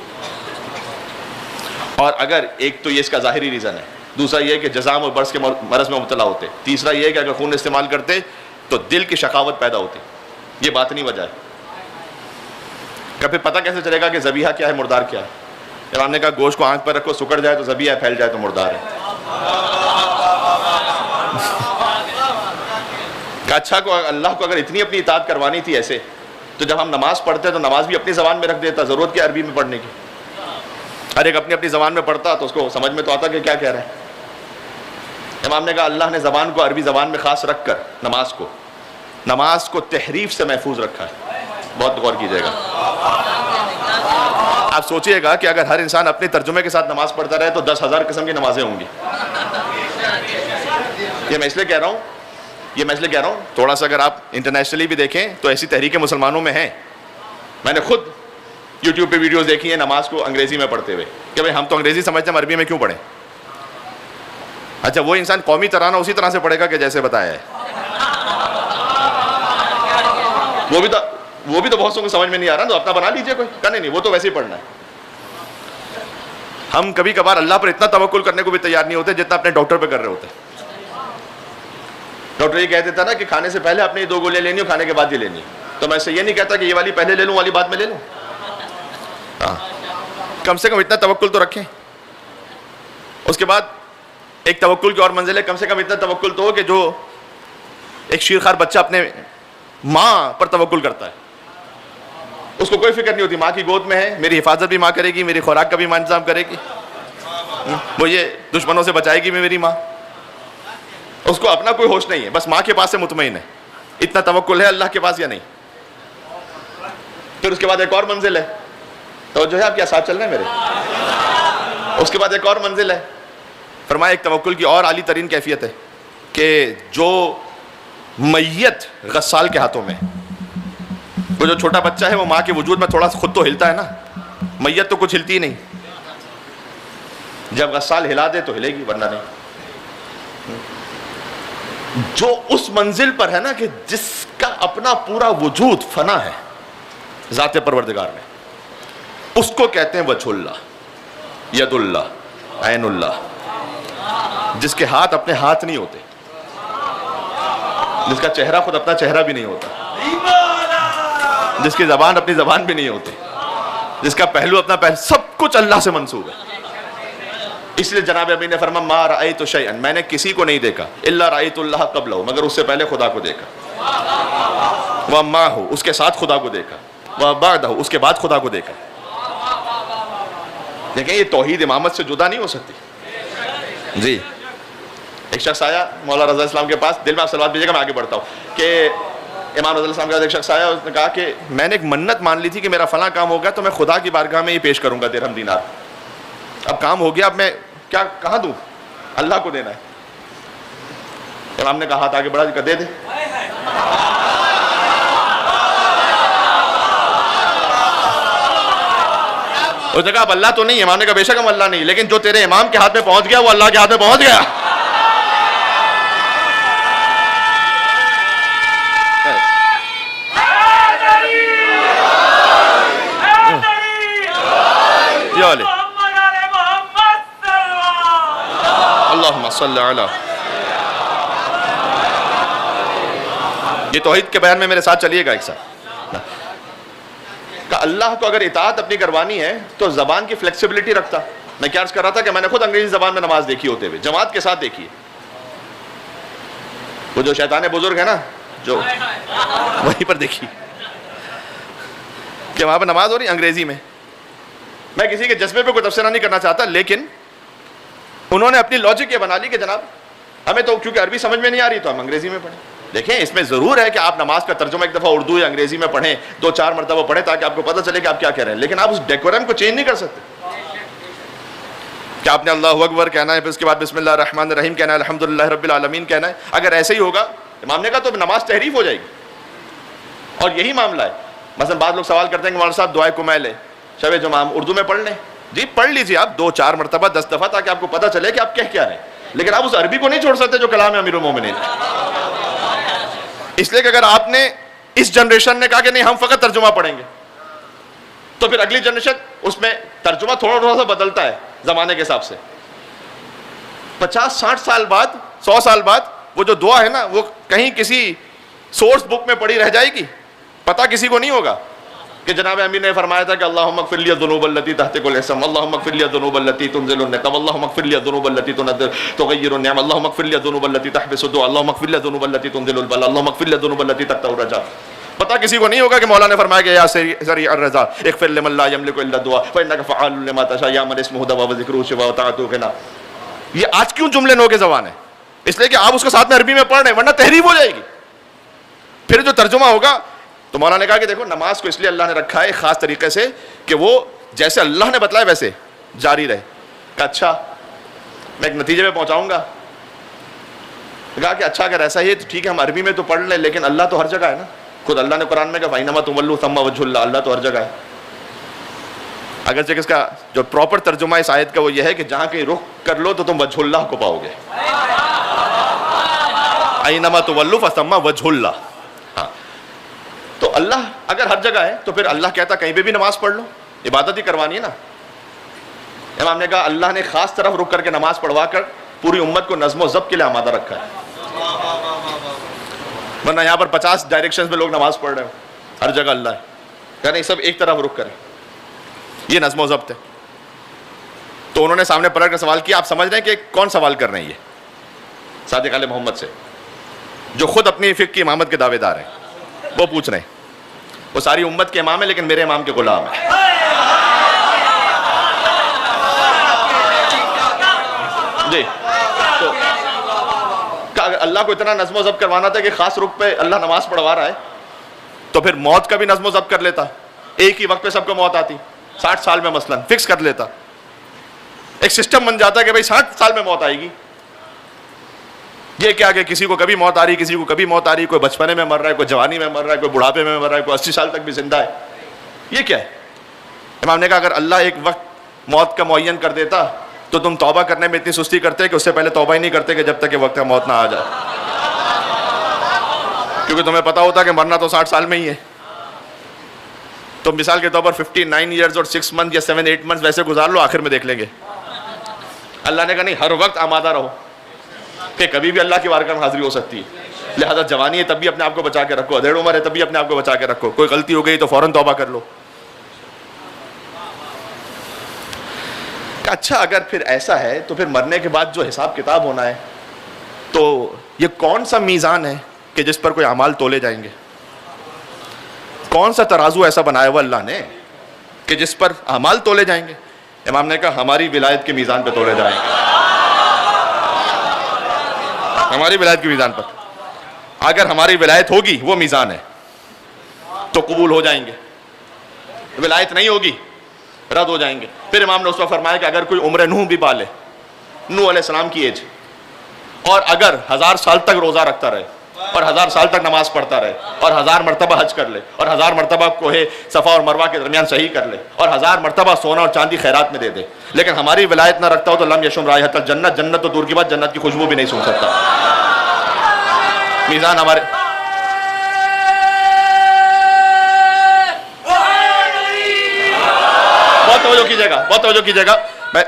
اور اگر ایک تو یہ اس کا ظاہری ریزن ہے، دوسرا یہ کہ جزام اور برس کے مرض میں مبتلا ہوتے، تیسرا یہ کہ اگر خون استعمال کرتے تو دل کی شقاوت پیدا ہوتی۔ یہ بات نہیں وجہ ہے کہ پھر پتہ کیسے چلے گا کہ ذبیحہ کیا ہے، مردار کیا ہے؟ امام نے کہا گوشت کو آنکھ پر رکھو، سکڑ جائے تو ذبیحہ ہے، پھیل جائے تو مردار ہے۔ کہ اچھا کو اللہ کو اگر اتنی اپنی اطاعت کروانی تھی ایسے، تو جب ہم نماز پڑھتے تو نماز بھی اپنی زبان میں رکھ دیتا، ضرورت کیا عربی میں پڑھنے کی؟ ہر ایک اپنی اپنی زبان میں پڑھتا تو اس کو سمجھ میں تو آتا کہ کیا کہہ رہے ہیں۔ امام نے کہا اللہ نے زبان کو عربی زبان میں خاص رکھ کر نماز کو تحریف سے محفوظ رکھا ہے۔ بہت غور کیجئے گا، آپ سوچئے گا کہ اگر ہر انسان اپنے ترجمے کے ساتھ نماز پڑھتا رہے تو 10,000 قسم کی نمازیں ہوں گی۔ یہ میں اس لیے کہہ رہا ہوں تھوڑا سا اگر آپ انٹرنیشنلی بھی دیکھیں تو ایسی تحریکیں مسلمانوں میں ہیں۔ میں نے خود یوٹیوب پہ ویڈیوز دیکھی ہیں نماز کو انگریزی میں پڑھتے ہوئے کہ بھئی ہم تو انگریزی سمجھتے ہیں، عربی میں کیوں پڑھیں؟ اچھا وہ انسان قومی ترانہ اسی طرح سے پڑھے گا کہ جیسے بتایا ہے، وہ بھی تو بہت سو کو سمجھ میں نہیں آ رہا، تو اپنا بنا لیجئے کوئی، کہنے نہیں وہ تو ویسے ہی پڑھنا ہے۔ ہم کبھی کبھار اللہ پر اتنا توکل کرنے کو بھی تیار نہیں ہوتے جتنا اپنے ڈاکٹر پہ کر رہے ہوتے۔ ڈاکٹر یہ کہہ دیتا نا کہ کھانے سے پہلے اپنی 2 گولیاں لینی ہو، کھانے کے بعد یہ لینی، تو میں اسے یہ نہیں کہتا کہ یہ والی پہلے لے لوں والی بعد میں لے لوں۔ کم سے کم اتنا توکل تو رکھیں۔ اس کے بعد ایک توکل کی اور منزل ہے، کم سے کم اتنا توکل تو ہو کہ جو ایک شیرخوار بچہ اپنے ماں پر توکل کرتا ہے، اس کو کوئی فکر نہیں ہوتی ماں کی گود میں ہے، میری حفاظت بھی ماں کرے گی، میری خوراک کا بھی ماں انتظام کرے گی، وہ یہ دشمنوں سے بچائے گی میری ماں۔ اس کو اپنا کوئی ہوش نہیں ہے، بس ماں کے پاس سے مطمئن ہے۔ اتنا توکل ہے اللہ کے پاس یا نہیں؟ پھر اس کے بعد ایک اور منزل ہے، تو جو ہے آپ کیا ساتھ چل رہے ہیں میرے؟ اس کے بعد ایک اور منزل ہے، فرمایا ایک توکل کی اور عالی ترین کیفیت ہے کہ جو میت غسال کے ہاتھوں میں، وہ جو چھوٹا بچہ ہے وہ ماں کے وجود میں تھوڑا خود تو ہلتا ہے نا، میت تو کچھ ہلتی ہی نہیں، جب غسال ہلا دے تو ہلے گی ورنہ نہیں۔ جو اس منزل پر ہے نا کہ جس کا اپنا پورا وجود فنا ہے ذات پروردگار میں، اس کو کہتے ہیں وجہ اللہ، ید اللہ، عین اللہ، جس کے ہاتھ اپنے ہاتھ نہیں ہوتے، جس کا چہرہ خود اپنا چہرہ بھی نہیں ہوتا، جس کی زبان اپنی زبان بھی نہیں ہوتی، جس کا پہلو اپنا پہلو، سب کچھ اللہ سے منسوب ہے۔ اس لیے جناب ابی نے فرمایا ما رأیت شیئا، میں نے کسی کو نہیں دیکھا الا رأیت اللہ قبلہ، مگر اس سے پہلے خدا کو دیکھا، ومعہ، اس کے ساتھ خدا کو دیکھا، وبعدہ، اس کے بعد خدا کو دیکھا۔ دیکھیں یہ توحید امامت سے جدا نہیں ہو سکتی۔ جی ایک شخص آیا مولا رضا اسلام کے پاس، دل میں آپ سلوات بھیجیے گا میں آگے بڑھتا ہوں، کہ امام رضا اسلام کے پاس ایک شخص آیا، اس نے کہا کہ میں نے ایک منت مان لی تھی کہ میرا فلاں کام ہو گیا تو میں خدا کی بارگاہ میں یہ پیش کروں گا درہم دینار، اب کام ہو گیا، اب میں کیا کہاں دوں؟ اللہ کو دینا ہے۔ امام نے کہا ہاتھ آگے بڑھا کہ دے دے۔ اس نے کہا اب اللہ تو نہیں، امام نے کہا بے شک ہم اللہ نہیں، لیکن جو تیرے امام کے ہاتھ میں پہنچ گیا وہ اللہ کے ہاتھ میں پہنچ گیا۔ اللہم صلی علی، یہ توحید کے بیان میں میرے ساتھ چلیے گا ایک ساتھ۔ کہ اللہ کو اگر اطاعت اپنی کروانی ہے تو زبان کی فلیکسیبلٹی رکھتا۔ میں کیا عرض کر رہا تھا کہ میں نے خود انگریزی زبان میں نماز دیکھی ہوتے ہوئے، جماعت کے ساتھ دیکھی ہے۔ وہ جو شیطان بزرگ ہے نا جو وہیں پر دیکھی کہ وہاں پر نماز ہو رہی انگریزی میں۔ میں کسی کے جذبے پہ کوئی تبصرہ نہیں کرنا چاہتا، لیکن انہوں نے اپنی لاجک یہ بنا لی کہ جناب ہمیں تو کیونکہ عربی سمجھ میں نہیں آ رہی تو ہم انگریزی میں پڑھیں۔ دیکھیں اس میں ضرور ہے کہ آپ نماز کا ترجمہ ایک دفعہ اردو یا انگریزی میں پڑھیں، 2-4 مرتبہ پڑھیں تاکہ آپ کو پتہ چلے کہ آپ کیا کہہ رہے ہیں، لیکن آپ اس ڈیکورم کو چینج نہیں کر سکتے کہ آپ نے اللہ اکبر کہنا ہے، پھر اس کے بعد بسم اللہ الرحمن الرحیم کہنا ہے، الحمدللہ رب العالمین کہنا ہے. اگر ایسے ہی ہوگا امام نے کہا تو نماز تحریف ہو جائے گی. اور یہی معاملہ ہے. مثلا بعض لوگ سوال کرتے ہیں کہ مولانا صاحب دعائے کمیل ہے شب جمعہ اردو میں پڑھ لیں. جی پڑھ لیجیے آپ 2-4 مرتبہ 10 دفعہ تاکہ آپ کو پتہ چلے کہ آپ کہہ کیا رہے ہیں، لیکن آپ اس عربی کو نہیں چھوڑ سکتے جو کلام ہے امیر المومنین. اس لیے کہ اگر آپ نے اس جنریشن نے کہا کہ نہیں ہم فقط ترجمہ پڑھیں گے تو پھر اگلی جنریشن اس میں ترجمہ تھوڑا سا بدلتا ہے زمانے کے حساب سے. 50-60 سال بعد 100 سال بعد وہ جو دعا ہے نا وہ کہیں کسی سورس بک میں پڑھی رہ جائے گی، پتہ کسی کو نہیں ہوگا کہ جناب امیر نے فرمایا تھا کہ اللہم اغفر لی الذنوب التی تحتک الاسم، اللہم اغفر لی الذنوب التی تنزل النقم، اللہم اغفر لی الذنوب التی تغیر النعم، اللہم اغفر لی الذنوب التی تحبس الدعاء، اللہم اغفر لی الذنوب التی تنزل البلاء، اللہم اغفر لی الذنوب التی تقطع الرجاء. پتہ کسی کو نہیں ہوگا کہ مولا نے فرمایا کہ یا سریع الرضا اغفر لمن لا یملک الا الدعاء فانک فعال لما تشاء یا من اسمہ دوا وذکرہ شفاء وطاعتہ غنا. یہ آج کیوں جملے نو کے زبان ہے؟ اس لیے کہ آپ اس کے ساتھ میں عربی میں پڑھ رہے ہیں ورنہ تحریف ہو جائے گی. پھر جو ترجمہ ہوگا تو مولانا نے کہا کہ دیکھو نماز کو اس لیے اللہ نے رکھا ہے خاص طریقے سے کہ وہ جیسے اللہ نے بتلایا ویسے جاری رہے. کہا اچھا میں ایک نتیجے پہ پہنچاؤں گا. کہا کہ اچھا اگر ایسا ہی ہے تو ٹھیک ہے ہم عربی میں تو پڑھ لیں لیکن اللہ تو ہر جگہ ہے نا. خود اللہ نے قرآن میں کہا فَإِنَّمَا تُوَلُّوا ثَمَّ وَجْهُ اللَّهِ، اللہ تو ہر جگہ ہے. اگرچہ کہ اس کا جو پراپر ترجمہ اس آیت کا وہ یہ ہے کہ جہاں کہیں رخ کر لو تو تم وجہ اللہ کو پاؤ گے. اَيْنَمَا تُوَلُّوا فَثَمَّ وَجْهُ اللَّهِ. ہاں تو اللہ اگر ہر جگہ ہے تو پھر اللہ کہتا کہیں پہ بھی نماز پڑھ لو، عبادت ہی کروانی ہے نا. امام نے کہا اللہ نے خاص طرف رک کر کے نماز پڑھوا کر پوری امت کو نظم و ضبط کے لیے آمادہ رکھا ہے، ورنہ یہاں پر 50 ڈائریکشنز میں لوگ نماز پڑھ رہے ہو، ہر جگہ اللہ ہے. کہ نہیں سب ایک طرف رک کریں، یہ نظم و ضبط ہے. تو انہوں نے سامنے پلٹ کر سوال کیا. آپ سمجھ رہے ہیں کہ کون سوال کر رہے ہیں؟ یہ صادق آل محمد سے جو خود اپنی فقہ کی امامت کے دعوے دار ہیں. وہ پوچھ رہے ہیں وہ ساری امت کے امام ہیں لیکن میرے امام کے غلام ہیں. جی تو اگر اللہ کو اتنا نظم و ضبط کروانا تھا کہ خاص رخ پہ اللہ نماز پڑھوا رہا ہے تو پھر موت کا بھی نظم و ضبط کر لیتا. ایک ہی وقت پہ سب کو موت آتی 60 سال میں مثلا فکس کر لیتا. ایک سسٹم بن جاتا کہ بھائی 60 سال میں موت آئے گی. یہ کیا کہ کسی کو کبھی موت آ رہی کسی کو کبھی موت آ رہی، کوئی بچپنے میں مر رہا ہے، کوئی جوانی میں مر رہا ہے، کوئی بڑھاپے میں مر رہا ہے، کوئی 80 سال تک بھی زندہ ہے. یہ کیا ہے؟ امام نے کہا اگر اللہ ایک وقت موت کا معین کر دیتا تو تم توبہ کرنے میں اتنی سستی کرتے کہ اس سے پہلے توبہ ہی نہیں کرتے کہ جب تک کہ وقت کا موت نہ آ جائے، کیونکہ تمہیں پتا ہوتا کہ مرنا تو 60 سال میں ہی ہے. تو مثال کے طور پر 59 ایئرز اور 6 منتھ یا 7-8 منتھ ویسے گزار لو، آخر میں دیکھ لیں گے. اللہ نے کہا نہیں ہر وقت آمادہ رہو کہ کبھی بھی اللہ کی بارگاہ میں حاضری ہو سکتی ہے. لہذا جوانی ہے تب بھی اپنے آپ کو بچا کے رکھو، ادھیڑ عمر ہے تب بھی اپنے آپ کو بچا کے رکھو. کوئی غلطی ہو گئی تو فوراً توبہ کر لو. اچھا اگر پھر ایسا ہے تو پھر مرنے کے بعد جو حساب کتاب ہونا ہے تو یہ کون سا میزان ہے کہ جس پر کوئی اعمال تولے جائیں گے؟ کون سا ترازو ایسا بنایا ہوا اللہ نے کہ جس پر اعمال تولے جائیں گے؟ امام نے کہا ہماری ولایت کے میزان پہ تولے جائیں گے. ہماری ولایت کے میزان پر اگر ہماری ولایت ہوگی وہ میزان ہے تو قبول ہو جائیں گے، ولایت نہیں ہوگی رد ہو جائیں گے. پھر امام نے اس وقت فرمایا کہ اگر کوئی عمر نوح بھی پالے، نوح علیہ السلام کی ایج، اور اگر 1000 سال تک روزہ رکھتا رہے اور 1000 سال تک نماز پڑھتا رہے اور 1000 مرتبہ حج کر لے اور 1000 مرتبہ کوہ صفا اور مروہ کے درمیان صحیح کر لے اور 1000 مرتبہ سونا اور چاندی خیرات میں دے دے، لیکن ہماری ولایت نہ رکھتا ہو تو لم یشم رائحۃ الجنت، جنت تو دور کی بات جنت کی خوشبو بھی نہیں سن سکتا. میزان ہمارے بہت توجہ کیجیے گا، بہت توجہ کیجیے گا. میں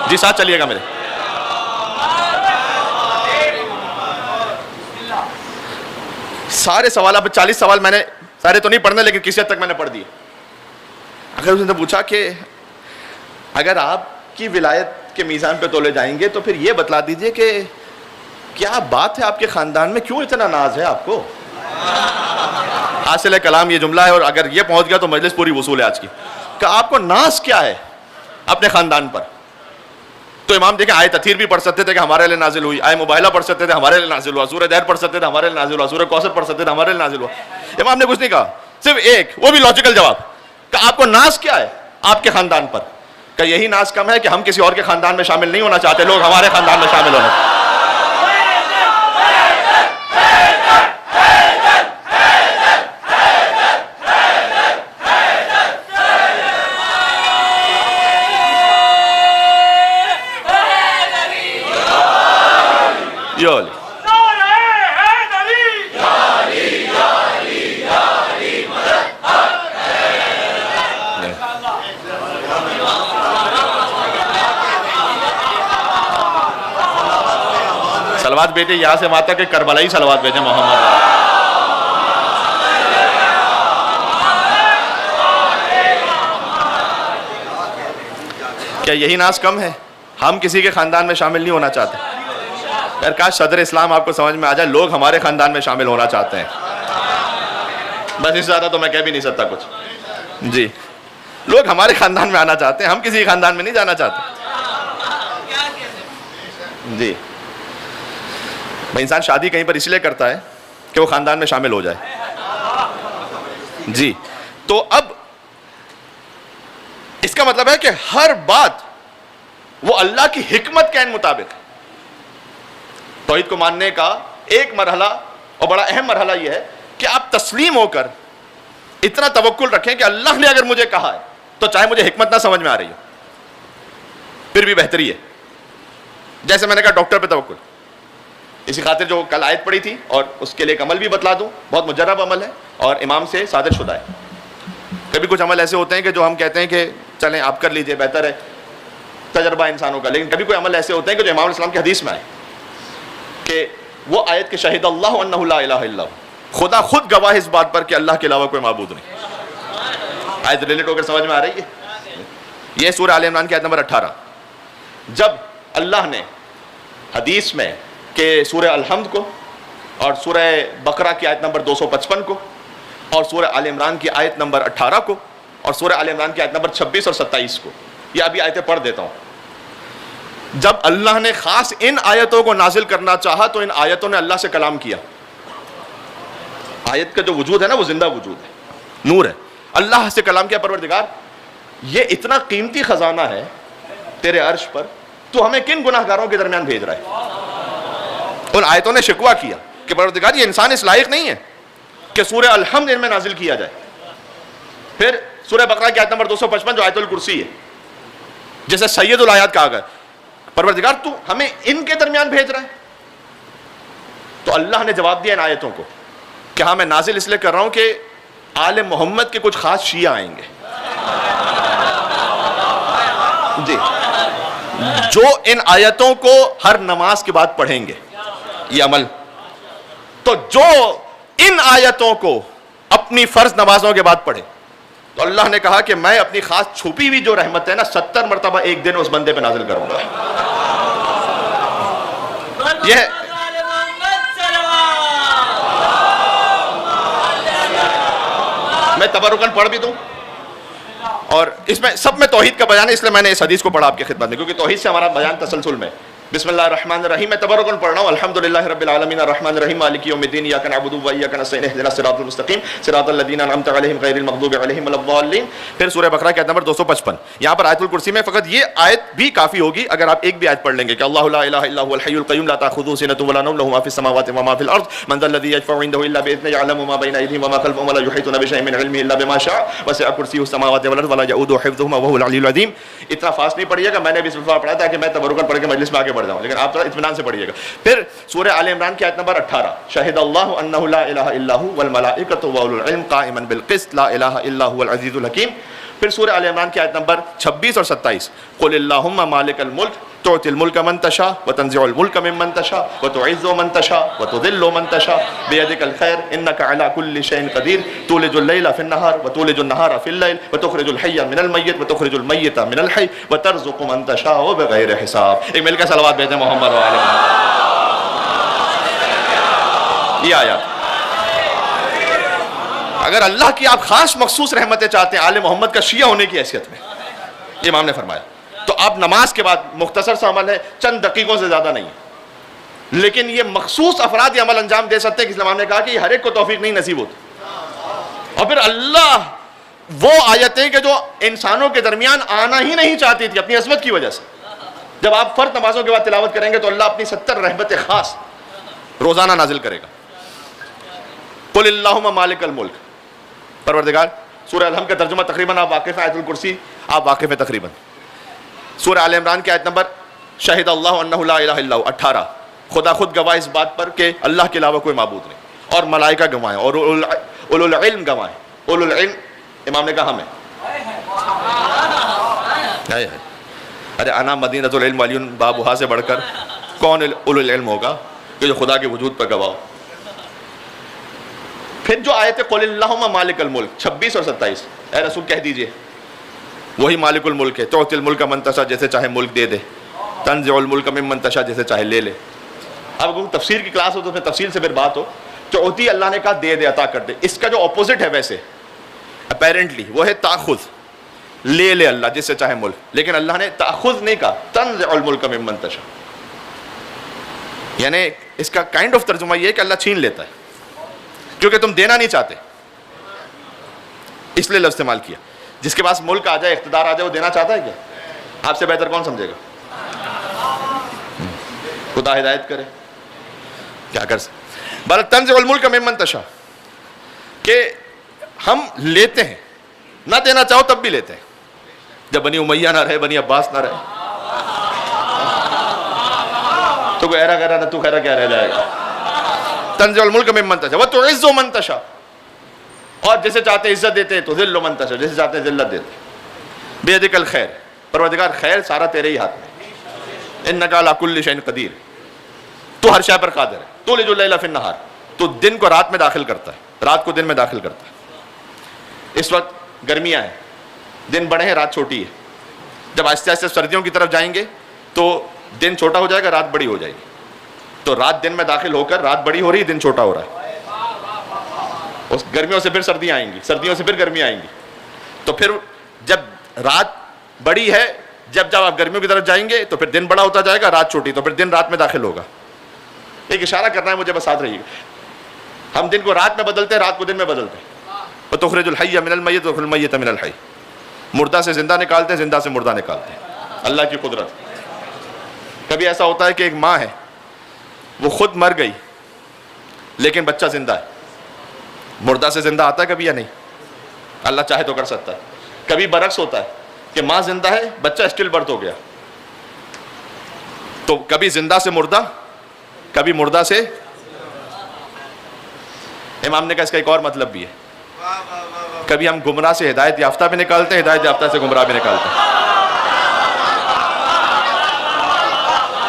جی ساتھ چلیے گا میرے. سارے سوال آپ 40 سوال میں نے سارے تو نہیں پڑھنے لیکن کسی حد تک میں نے پڑھ دیے. اگر اس نے پوچھا کہ اگر آپ کی ولایت کے میزان پہ تولے جائیں گے تو پھر یہ بتلا دیجئے کہ کیا بات ہے آپ کے خاندان میں، کیوں اتنا ناز ہے آپ کو؟ حاصل کلام یہ جملہ ہے اور اگر یہ پہنچ گیا تو مجلس پوری وصول ہے آج کی. کہ آپ کو ناز کیا ہے اپنے خاندان پر؟ تو امام دیکھیں آیت تطہیر بھی پڑھ سکتے تھے کہ ہمارے لیے نازل ہوئی، آیت مباہلہ پڑھ سکتے تھے ہمارے لیے نازل ہوا، سورہ دہر پڑھ سکتے تھے ہمارے لیے نازل ہوا، سورہ کوثر پڑھ سکتے تھے ہمارے لیے نازل ہوا. امام نے کچھ نہیں کہا، صرف ایک، وہ بھی لاجیکل جواب کہ آپ کو ناز کیا ہے آپ کے خاندان پر؟ کہ یہی ناز کم ہے کہ ہم کسی اور کے خاندان میں شامل نہیں ہونا چاہتے، لوگ ہمارے خاندان میں شامل ہونا چاہتے. سلوات بھیجے یہاں سے وہاں تک کہ کربلائی سلوات بھیجے محمد. کیا یہی ناز کم ہے؟ ہم کسی کے خاندان میں شامل نہیں ہونا چاہتے. پھر کاش صدر اسلام آپ کو سمجھ میں آ جائے، لوگ ہمارے خاندان میں شامل ہونا چاہتے ہیں. بس اس سے زیادہ تو میں کہہ بھی نہیں سکتا کچھ. جی، لوگ ہمارے خاندان میں آنا چاہتے ہیں، ہم کسی خاندان میں نہیں جانا چاہتے. جی، انسان شادی کہیں پر اس لیے کرتا ہے کہ وہ خاندان میں شامل ہو جائے. جی، تو اب اس کا مطلب ہے کہ ہر بات وہ اللہ کی حکمت کے مطابق. توحید کو ماننے کا ایک مرحلہ اور بڑا اہم مرحلہ یہ ہے کہ آپ تسلیم ہو کر اتنا توکل رکھیں کہ اللہ نے اگر مجھے کہا ہے تو چاہے مجھے حکمت نہ سمجھ میں آ رہی ہو پھر بھی بہتری ہے. جیسے میں نے کہا ڈاکٹر پہ توکل، اسی خاطر جو کل آیت پڑھی تھی اور اس کے لیے ایک عمل بھی بتلا دوں، بہت مجرب عمل ہے اور امام سے صادر شدہ ہے. کبھی کچھ عمل ایسے ہوتے ہیں کہ جو ہم کہتے ہیں کہ چلیں آپ کر لیجئے بہتر ہے، تجربہ انسانوں کا، لیکن کبھی کوئی عمل ایسے ہوتے ہیں کہ جو امام علیہ السلام کی حدیث میں آئے کہ وہ آیت کہ شہید اللہ انہ لا الہ الا ہو، خدا خود گواہ اس بات پر کہ اللہ کے علاوہ کوئی معبود نہیں. آیت ریلیٹ ہو کر سمجھ میں آ رہی ہے؟ یہ سورہ آل عمران کی آیت نمبر 18. جب اللہ نے حدیث میں کہ سورہ الحمد کو اور سورہ بقرہ کی آیت نمبر 255 کو اور سورہ آل عمران کی آیت نمبر 18 کو اور سورہ آل عمران کی آیت نمبر 26 اور 27 کو، یہ ابھی آیتیں پڑھ دیتا ہوں. جب اللہ نے خاص ان آیتوں کو نازل کرنا چاہا تو ان آیتوں نے اللہ سے کلام کیا. آیت کا جو وجود ہے نا وہ زندہ وجود ہے، نور ہے. اللہ سے کلام کیا، پروردگار یہ اتنا قیمتی خزانہ ہے تیرے عرش پر، تو ہمیں کن گناہ گاروں کے درمیان بھیج رہا ہے. ان آیتوں نے شکوہ کیا کہ پروردگار یہ انسان اس لائق نہیں ہے کہ سورہ الحمد ان میں نازل کیا جائے. پھر سورہ بقرہ کی آیت نمبر 255 جو آیت الکرسی ہے جسے سید الآیات کہا گیا، پروردگار تو ہمیں ان کے درمیان بھیج رہا ہے. تو اللہ نے جواب دیا ان آیتوں کو کہ ہاں میں نازل اس لیے کر رہا ہوں کہ آل محمد کے کچھ خاص شیعہ آئیں گے جی، جو ان آیتوں کو ہر نماز کے بعد پڑھیں گے. یہ عمل تو جو ان آیتوں کو اپنی فرض نمازوں کے بعد پڑھے، تو اللہ نے کہا کہ میں اپنی خاص چھپی ہوئی جو رحمت ہے نا 70 مرتبہ ایک دن اس بندے پہ نازل کروں گا. یہ میں تبرکاً پڑھ بھی دوں اور اس میں سب میں توحید کا بیان ہے، اس لیے میں نے اس حدیث کو پڑھا آپ کی خدمت میں کیونکہ توحید سے ہمارا بیان تسلسل میں. بسم اللہ الرحمن الرحیم، میں تبرکاً پڑھ رہا ہوں. الحمدللہ رب العالمین الرحمن الرحیم مالک یوم الدین ایاک نعبد و ایاک نستعین اهدنا الصراط المستقیم صراط الذین انعمت علیہم غیر المغضوب علیہم ولا الضالین. پھر سورہ بقرہ کی آیت نمبر 255. یہاں پر آیت الکرسی میں فقط یہ آیت بھی کافی ہوگی اگر آپ ایک بھی آیت پڑھ لیں گے کہ اللہ لا الہ الا هو الحی القیوم لا تأخذه سنة ولا نوم له ما في السماوات وما في الارض من ذا الذي يشفع عنده الا باذنه يعلم ما بين ايديهم وما خلفهم ولا يحيطون بشيء من علمه الا بما شاء وسع كرسيه السماوات والارض ولا يؤوده حفظهما وهو العلي العظيم. اتنا فاسٹ نہیں پڑھیے گا، میں نے بھی صرف پڑھا تھا کہ میں تبرکاً پڑھ کے مجلس میں آگے بڑھ جاؤں، لیکن آپ تھوڑا اطمینان سے پڑھیے گا. پھر سورہ آل عمران کی آیت نمبر 18 شہد اللہ انہ لا الہ الا هو والملائکۃ واولو العلم قائما بالقسط لا الہ الا هو العزیز الحکیم. پھر سورہ آل عمران کی آیت نمبر 26 اور 27 قل اللہم مالک الملک تعطی الملک من تشاء وتنزع الملک ممن تشاء وتعز من تشاء وتذل من تشاء بیدک الخیر انک علی کل شیء قدیر تولج اللیل فی النہار وتولج النہار فی اللیل وتخرج الحی من المیت وتخرج المیت من الحی وترزق من تشاء بغیر حساب. ایک مل کے صلوات بھیجیں محمد و آل محمد. یہ آیات اگر اللہ کی آپ خاص مخصوص رحمتیں چاہتے ہیں آل محمد کا شیعہ ہونے کی حیثیت میں، یہ امام نے فرمایا تو اب نماز کے بعد مختصر سا عمل ہے، چند دقیقوں سے زیادہ نہیں ہے، لیکن یہ مخصوص افراد یہ عمل انجام دے سکتے ہیں کہ اسلام نے کہا کہ یہ ہر ایک کو توفیق نہیں نصیب ہوتی. اور پھر اللہ وہ آیتیں کہ جو انسانوں کے درمیان آنا ہی نہیں چاہتی تھی اپنی عظمت کی وجہ سے، جب آپ فرض نمازوں کے بعد تلاوت کریں گے تو اللہ اپنی 70 رحمت خاص روزانہ نازل کرے گا. قل اللہم مالک الملک، پروردگار. سورہ الحمد کا ترجمہ تقریباً آپ واقف ہیں، آیت الکرسی آپ واقف ہیں تقریباً. سورہ آل عمران کی آیت نمبر شہد اللہ انہ لا الہ الا ہو 18، خدا خود گواہ اس بات پر کہ اللہ کے علاوہ کوئی معبود نہیں، اور ملائکہ گواہیں، اور اولو العلم گواہیں. اولو العلم امام نے کہا ہم ہیں. ارے انا مدینۃ العلم ولی بابھا سے بڑھ کر کون اولو العلم ہوگا کہ جو خدا کے وجود پر گواہ ہو. پھر جو آیت قل اللہم مالک الملک 26 اور 27، اے رسول کہہ دیجئے وہی مالک الملک ہے، تعطی الملک من تشاء، جیسے چاہے ملک دے دے، تنزع الملک ممن تشاء، جیسے چاہے لے لے. اب اگر تفسیر کی کلاس ہو تو اس میں تفصیل سے پھر بات ہو. تعطی اللہ نے کہا دے دے، عطا کر دے. اس کا جو اپوزٹ ہے ویسے اپیرنٹلی وہ ہے تاخذ، لے لے اللہ جس سے چاہے ملک، لیکن اللہ نے تاخذ نہیں کہا، تنزع الملک ممن تشاء. یعنی اس کا کائنڈ آف ترجمہ یہ ہے کہ اللہ چھین لیتا ہے کیونکہ تم دینا نہیں چاہتے، اس لیے لفظ استعمال کیا. جس کے پاس ملک آ جائے، اقتدار آ جائے، وہ دینا چاہتا ہے کیا؟ آپ سے بہتر کون سمجھے گا؟ خدا ہدایت کرے، کیا کر سکتے. بل تنزع الملک ممن تشاء، کہ ہم لیتے ہیں، نہ دینا چاہو تب بھی لیتے ہیں. جب بنی امیہ نہ رہے، بنی عباس نہ رہے تو کوئی ایرا گرا نہ تو خیرہ کیا رہ جائے گا. تنزع الملک ممن تشاء وتعز من تشاء، اور جیسے چاہتے عزت دیتے تو ذل من تشاء، جیسے چاہتے ذلت دیتے. بیدک الخیر، پروردگار خیر سارا تیرے ہی ہاتھ میں. انک علی کل شیء قدیر، تو ہر شے پر قادر ہے. تولج اللیل فی النہار، تو دن کو رات میں داخل کرتا ہے، رات کو دن میں داخل کرتا ہے. اس وقت گرمیاں ہیں، دن بڑے ہیں، رات چھوٹی ہے. جب آہستہ آہستہ سردیوں کی طرف جائیں گے تو دن چھوٹا ہو جائے گا، رات بڑی ہو جائے گی. تو رات دن میں داخل ہو کر رات بڑی ہو رہی ہے، دن چھوٹا ہو رہا ہے. اس گرمیوں سے پھر سردیاں آئیں گی، سردیوں سے پھر گرمیاں آئیں گی. تو پھر جب رات بڑی ہے، جب آپ گرمیوں کی طرف جائیں گے تو پھر دن بڑا ہوتا جائے گا، رات چھوٹی، تو پھر دن رات میں داخل ہوگا. ایک اشارہ کرنا ہے مجھے، بس ساتھ رہیے. ہم دن کو رات میں بدلتے ہیں، رات کو دن میں بدلتے ہیں. وتخرج الحی من المیت وتخرج المیت من الحی، مردہ سے زندہ نکالتے ہیں، زندہ سے مردہ نکالتے ہیں. اللہ کی قدرت. کبھی ایسا ہوتا ہے کہ ایک ماں ہے، وہ خود مر گئی لیکن بچہ زندہ ہے. مردہ سے زندہ آتا ہے کبھی یا نہیں؟ اللہ چاہے تو کر سکتا ہے. کبھی برعکس ہوتا ہے کہ ماں زندہ ہے، بچہ اسٹل برتھ ہو گیا. تو کبھی زندہ سے مردہ، کبھی مردہ سے. امام نے کہا اس کا ایک اور مطلب بھی ہے، کبھی ہم گمراہ سے ہدایت یافتہ بھی نکالتے ہیں، ہدایت یافتہ سے گمراہ بھی نکالتے ہیں.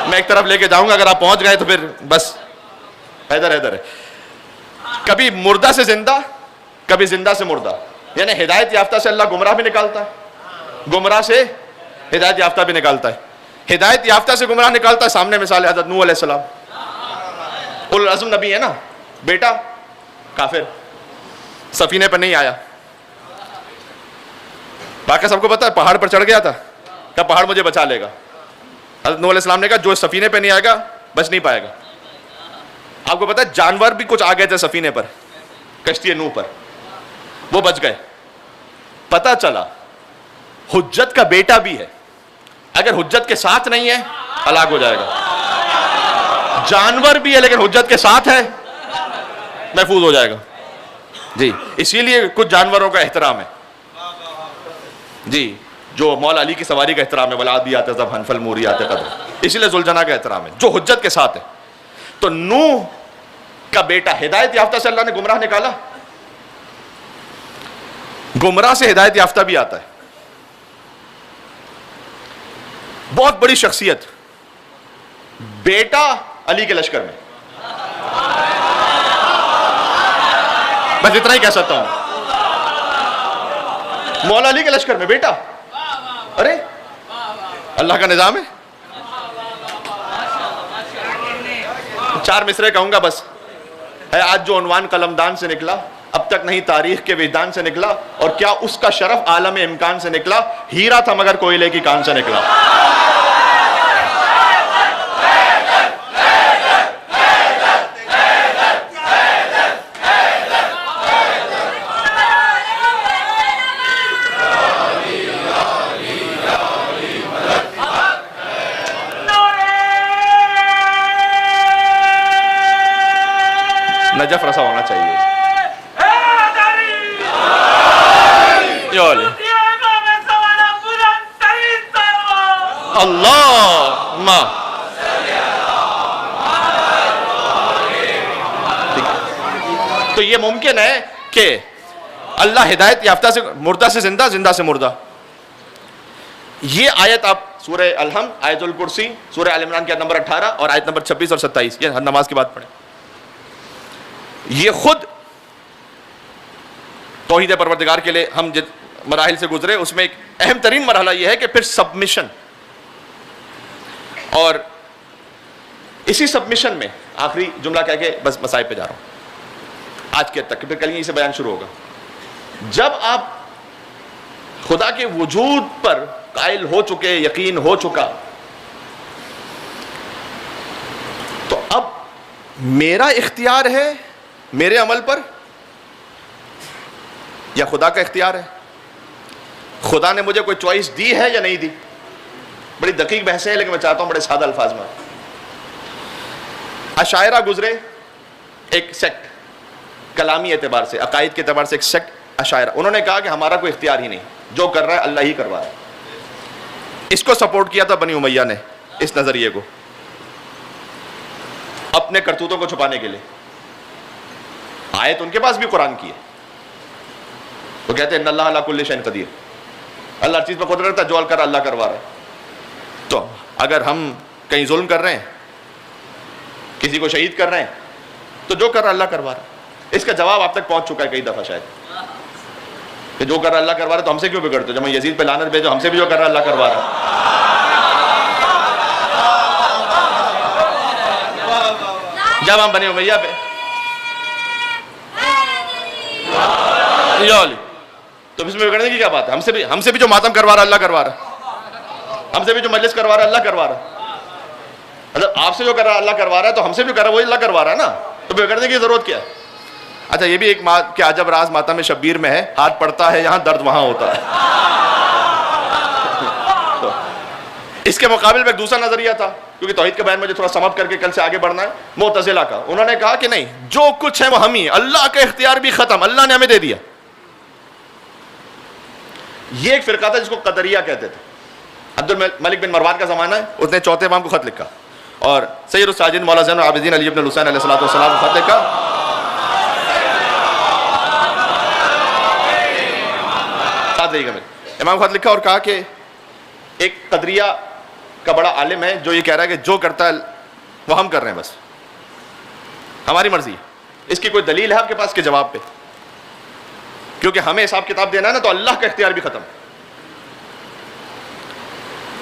میں ایک طرف لے کے جاؤں گا، اگر آپ پہنچ گئے تو پھر بس ادھر ہے. کبھی مردہ سے زندہ، کبھی زندہ سے مردہ. یعنی ہدایت یافتہ سے اللہ گمراہ بھی نکالتا ہے، گمراہ سے ہدایت یافتہ بھی نکالتا ہے. ہدایت یافتہ سے گمراہ نکالتا ہے. سامنے مثال حضرت نوح علیہ السلام، اولو العزم نبی ہے نا، بیٹا کافر، سفینے پر نہیں آیا. باقی سب کو پتا ہے پہاڑ پر چڑھ گیا تھا، کہا پہاڑ مجھے بچا لے گا. حضرت نوح علیہ السلام نے کہا جو سفینے پہ نہیں آئے گا بچ نہیں پائے گا. آپ کو پتا ہے جانور بھی کچھ آ گئے تھے سفینے پر، کشتی نوح پر، وہ بچ گئے. پتا چلا حجت کا بیٹا بھی ہے، اگر حجت کے ساتھ نہیں ہے ہلاک ہو جائے گا. جانور بھی ہے لیکن حجت کے ساتھ ہے محفوظ ہو جائے گا. جی اسی لیے کچھ جانوروں کا احترام ہے. جی جو مولا علی کی سواری کا احترام ہے، والعادیات ضبحا فالموریات قدحا، اسی لیے ذوالجناح کا احترام ہے جو حجت کے ساتھ ہے. تو نوح کا بیٹا ہدایت یافتہ سے اللہ نے گمراہ نکالا. گمراہ سے ہدایت یافتہ بھی آتا ہے. بہت بڑی شخصیت، بیٹا علی کے لشکر میں. بس اتنا ہی کہہ سکتا ہوں، مولا علی کے لشکر میں بیٹا. ارے اللہ کا نظام ہے. 4 مصرے کہوں گا بس ہے. آج جو عنوان قلمدان سے نکلا، اب تک نہیں تاریخ کے وجدان سے نکلا، اور کیا اس کا شرف عالم امکان سے نکلا؟ ہیرا تھا مگر کوئلے کی کان سے نکلا۔ نجف رسا ہونا چاہیے۔ اللہ تو یہ ممکن ہے کہ اللہ ہدایت یافتہ سے مردہ سے زندہ، زندہ سے مردہ۔ یہ آیت آپ سورہ الحمد، آیت الکرسی، سورہ آل عمران کی آیت نمبر 18 اور آیت نمبر 26 اور 27، یہ ہر نماز کے بعد پڑھیں۔ یہ خود توحید پروردگار کے لیے ہم جن مراحل سے گزرے، اس میں ایک اہم ترین مرحلہ یہ ہے کہ پھر سبمیشن، اور اسی سبمیشن میں آخری جملہ کہہ کے بس مسائل پہ جا رہا ہوں آج کے تک، پھر کل ہی سے بیان شروع ہوگا۔ جب آپ خدا کے وجود پر قائل ہو چکے، یقین ہو چکا، تو اب میرا اختیار ہے میرے عمل پر یا خدا کا اختیار ہے؟ خدا نے مجھے کوئی چوائس دی ہے یا نہیں دی؟ بڑی دقیق بحث ہے، لیکن میں چاہتا ہوں بڑے سادہ الفاظ میں۔ اشاعرہ گزرے، ایک سیکٹ، کلامی اعتبار سے، عقائد کے اعتبار سے ایک سیکٹ اشاعرہ، انہوں نے کہا کہ ہمارا کوئی اختیار ہی نہیں، جو کر رہا ہے اللہ ہی کروا رہا ہے۔ اس کو سپورٹ کیا تھا بنی امیہ نے، اس نظریے کو، اپنے کرتوتوں کو چھپانے کے لیے۔ آیت ان کے پاس بھی قرآن کی ہے، وہ کہتے ہیں ان اللہ علی کل شیء قدیر، اللہ ہر چیز پر قدرت رکھتا ہے، جو کر اللہ کروا رہا ہے۔ تو اگر ہم کہیں ظلم کر رہے ہیں، کسی کو شہید کر رہے ہیں، تو جو کر رہا اللہ کروا رہا ہے۔ اس کا جواب آپ تک پہنچ چکا ہے کئی دفعہ شاید، کہ جو کر رہا اللہ کروا رہا ہے تو ہم سے کیوں بگڑتے ہو؟ جب ہم یزید پہ لعنت بھیجو، ہم سے بھی جو کر رہا اللہ کروا رہا ہے۔ جب ہم بنی امیہ پہ تو اس میں بگڑنے کی کیا بات ہے؟ ہم سے بھی جو ماتم کروا رہا اللہ کروا رہا ہے، ہم سے بھی جو مجلس کروا رہا ہے اللہ کروا رہا ہے۔ مطلب آپ سے جو کر رہا ہے اللہ کروا رہا ہے، تو ہم سے بھی کر رہا ہے وہی اللہ کروا رہا ہے نا، تو بگڑنے کی ضرورت کیا ہے؟ اچھا یہ بھی ایک کہ عجب راز ماتم شبیر میں ہے، ہاتھ پڑتا ہے یہاں درد وہاں ہوتا ہے۔ اس کے مقابل میں ایک دوسرا نظریہ تھا، کیونکہ توحید کا بیان مجھے تھوڑا سمپ کر کے کل سے آگے بڑھنا ہے، معتزلہ کا۔ انہوں نے کہا کہ نہیں، جو کچھ ہے وہ ہم ہی، اللہ کا اختیار بھی ختم، اللہ نے ہمیں دے دیا۔ یہ ایک فرقہ تھا جس کو قدریہ کہتے تھے۔ عبد الملک بن مروان کا زمانہ ہے، اس نے چوتھے امام کو خط لکھا، اور سید الساجدین مولا زین العابدین علی بن الحسین علیہ السلام کو خط لکھا۔ امام خط لکھا اور کہا کہ ایک قدریہ کا بڑا عالم ہے جو یہ کہہ رہا ہے کہ جو کرتا ہے وہ ہم کر رہے ہیں، بس ہماری مرضی ہے۔ اس کی کوئی دلیل ہے آپ کے پاس کے جواب پہ؟ کیونکہ ہمیں حساب کتاب دینا ہے نا، تو اللہ کا اختیار بھی ختم۔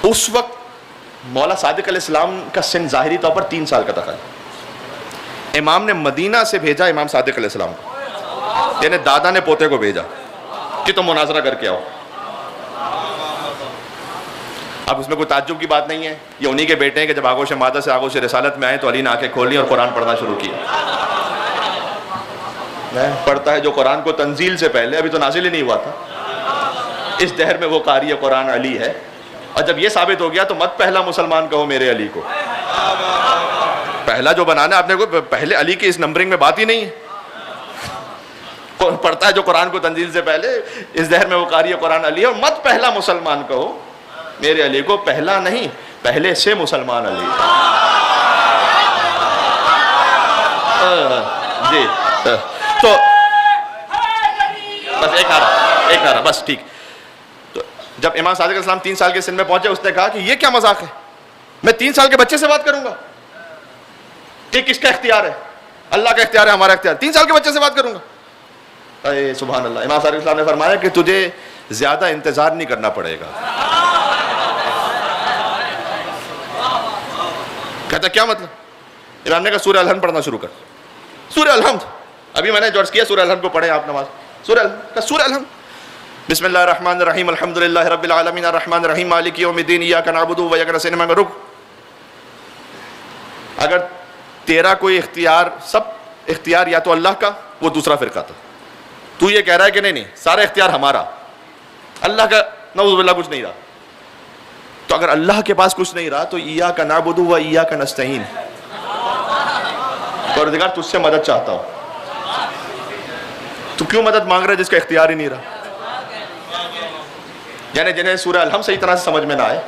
اس وقت مولا صادق علیہ السلام کا سن ظاہری طور پر 3 سال کا تھا۔ امام نے مدینہ سے بھیجا امام صادق علیہ السلام کو، یعنی دادا نے پوتے کو بھیجا کہ تم مناظرہ کر کے آؤ۔ اب اس میں کوئی تعجب کی بات نہیں ہے، یہ انہی کے بیٹے ہیں کہ جب آغوش مادہ سے آغوش رسالت میں آئے تو علی نے آنکھیں کھولی اور قرآن پڑھنا شروع کیا۔ پڑھتا ہے جو قرآن کو تنزیل سے پہلے، ابھی تو نازل ہی نہیں ہوا تھا، اس دہر میں وہ قاری قرآن علی ہے۔ اور جب یہ ثابت ہو گیا تو مت پہلا مسلمان کہو میرے علی کو، پہلا جو بنانا آپ نے کو، پہلے علی کی اس نمبرنگ میں بات ہی نہیں ہے۔ پڑھتا ہے جو قرآن کو تنزیل سے پہلے، اس دہر میں وہ قاری قرآن علی ہے، اور مت پہلا مسلمان کہو میرے علی کو، پہلا نہیں پہلے سے مسلمان علی۔ جی تو بس ایک آ رہا بس ٹھیک۔ تو جب امام صادق علیہ السلام 3 سال کے سن میں پہنچے، اس نے کہا کہ یہ کیا مذاق ہے، میں 3 سال کے بچے سے بات کروں گا کہ کس کا اختیار ہے؟ اللہ کا اختیار ہے، ہمارا اختیار، 3 سال کے بچے سے بات کروں گا؟ اے سبحان اللہ۔ امام صادق علیہ السلام نے فرمایا کہ تجھے زیادہ انتظار نہیں کرنا پڑے گا۔ کہتا کیا مطلب؟ امام نے کہا سورہ الحمد پڑھنا شروع کر۔ سورہ الحمد ابھی میں نے جو عرض کیا سورہ الحمد کو پڑھیں آپ نماز. سورہ الحمد بسم اللہ الرحمن الرحیم الحمد للہ رب العالمین الرحمن الرحیم مالک یوم الدین ایاک نعبد و ایاک نستعین. میں رک، اگر تیرا کوئی اختیار، سب اختیار یا تو اللہ کا، وہ دوسرا فرقہ تھا. تو یہ کہہ رہا ہے کہ نہیں سارا اختیار ہمارا، اللہ کا نعوذ باللہ کچھ نہیں رہا. تو اگر اللہ کے پاس کچھ نہیں رہا تو ایاک نعبد و ایاک نستعین، پروردگار تجھ سے مدد چاہتا ہوں. تو کیوں مدد مانگ رہا ہے جس کا اختیار ہی نہیں رہا؟ یعنی جنہیں سورہ الحمد صحیح طرح سے سمجھ میں نہ آئے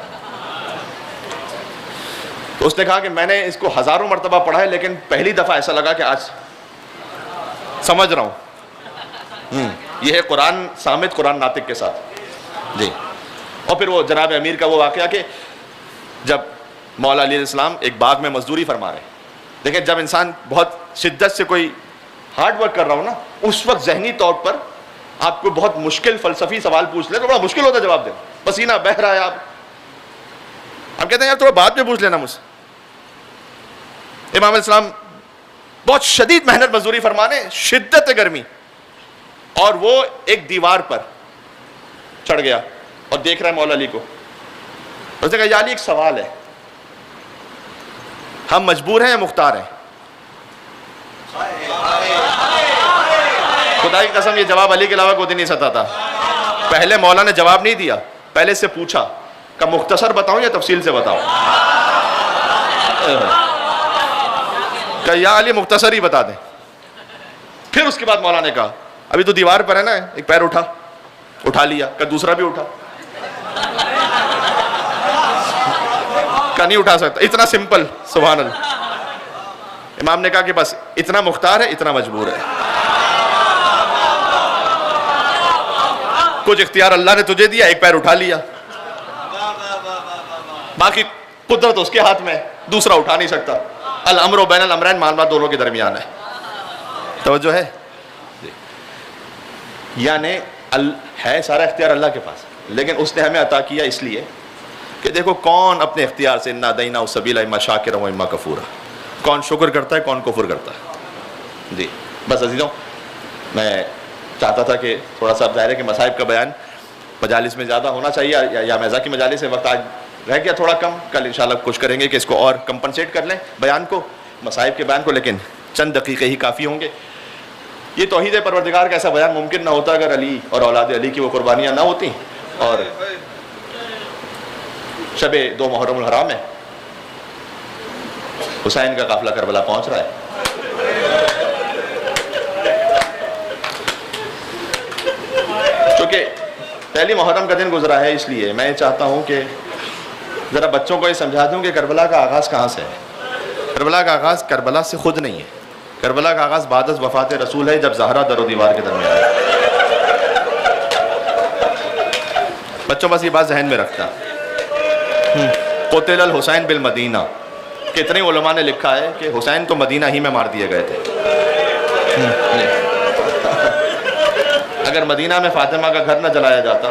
تو اس نے کہا کہ میں نے اس کو ہزاروں مرتبہ پڑھا ہے لیکن پہلی دفعہ ایسا لگا کہ آج سمجھ رہا ہوں. یہ ہے قرآن صامت، قرآن ناطق کے ساتھ. جی. اور پھر وہ جناب امیر کا وہ واقعہ کہ جب مولا علیہ السلام ایک باغ میں مزدوری فرما رہے ہیں. دیکھیں جب انسان بہت شدت سے کوئی ہارڈ ورک کر رہا ہو نا، اس وقت ذہنی طور پر آپ کو بہت مشکل فلسفی سوال پوچھ لیں تو بڑا مشکل ہوتا ہے جواب دینا. پسینہ بہہ رہا ہے، آپ کہتے ہیں یار تھوڑا بعد میں پوچھ لینا مجھ سے. امام علیہ السلام بہت شدید محنت مزدوری فرمانے، شدت گرمی، اور وہ ایک دیوار پر چڑھ گیا اور دیکھ رہا ہے مولا علی کو. اس نے کہا یا علی ایک سوال ہے، ہم مجبور ہیں یا مختار ہیں؟ خدا کی قسم یہ جواب علی کے علاوہ کوئی نہیں سکتا تھا. پہلے مولا نے جواب نہیں دیا، پہلے سے پوچھا کہ مختصر بتاؤں یا تفصیل سے بتاؤں؟ کہ یا علی مختصر ہی بتا دیں. پھر اس کے بعد مولا نے کہا ابھی تو دیوار پر ہے نا، ایک پیر اٹھا لیا، کہ دوسرا بھی اٹھا، کہ نہیں اٹھا سکتا. اتنا سمپل، سبحان اللہ. امام نے کہا کہ بس اتنا مختار ہے، اتنا مجبور ہے. کچھ اختیار اللہ نے تجھے دیا، ایک پیر اٹھا لیا، باقی قدرت اس کے ہاتھ میں، دوسرا اٹھا نہیں سکتا. الامر بین الامرین، معاملات دونوں کے درمیان ہے. توجہ ہے؟ یعنی ہے سارا اختیار اللہ کے پاس، لیکن اس نے ہمیں عطا کیا اس لیے کہ دیکھو کون اپنے اختیار سے انا دیناہ السبیل اما شاکرا و اما کفورا، کون شکر کرتا ہے کون کفر کرتا ہے. جی بس عزیزوں، میں چاہتا تھا کہ تھوڑا سا ظاہر ہے کہ مصائب کا بیان مجالس میں زیادہ ہونا چاہیے، یا میزا کی مجالس سے وقت آج رہ گیا تھوڑا کم. کل انشاءاللہ کوشش کریں گے کہ اس کو اور کمپنسیٹ کر لیں بیان کو، مصائب کے بیان کو، لیکن چند دقیقے ہی کافی ہوں گے. یہ توحید پروردگار کا ایسا بیان ممکن نہ ہوتا اگر علی اور اولاد علی کی وہ قربانیاں نہ ہوتی. اور شب 2 محرم الحرام ہے، حسین کا قافلہ کربلا پہنچ رہا ہے. چونکہ پہلی محرم کا دن گزرا ہے، اس لیے میں چاہتا ہوں کہ ذرا بچوں کو یہ سمجھا دوں کہ کربلا کا آغاز کہاں سے ہے. کربلا کا آغاز کربلا سے خود نہیں ہے، کربلا کا آغاز بعد از وفات رسول ہے، جب زہرا در و دیوار کے درمیان ہے. بچوں بس یہ بات ذہن میں رکھتا. قتل الحسین بالمدینہ، کتنے علماء نے لکھا ہے کہ حسین تو مدینہ ہی میں مار دیے گئے تھے. اگر مدینہ میں فاطمہ کا گھر نہ جلایا جاتا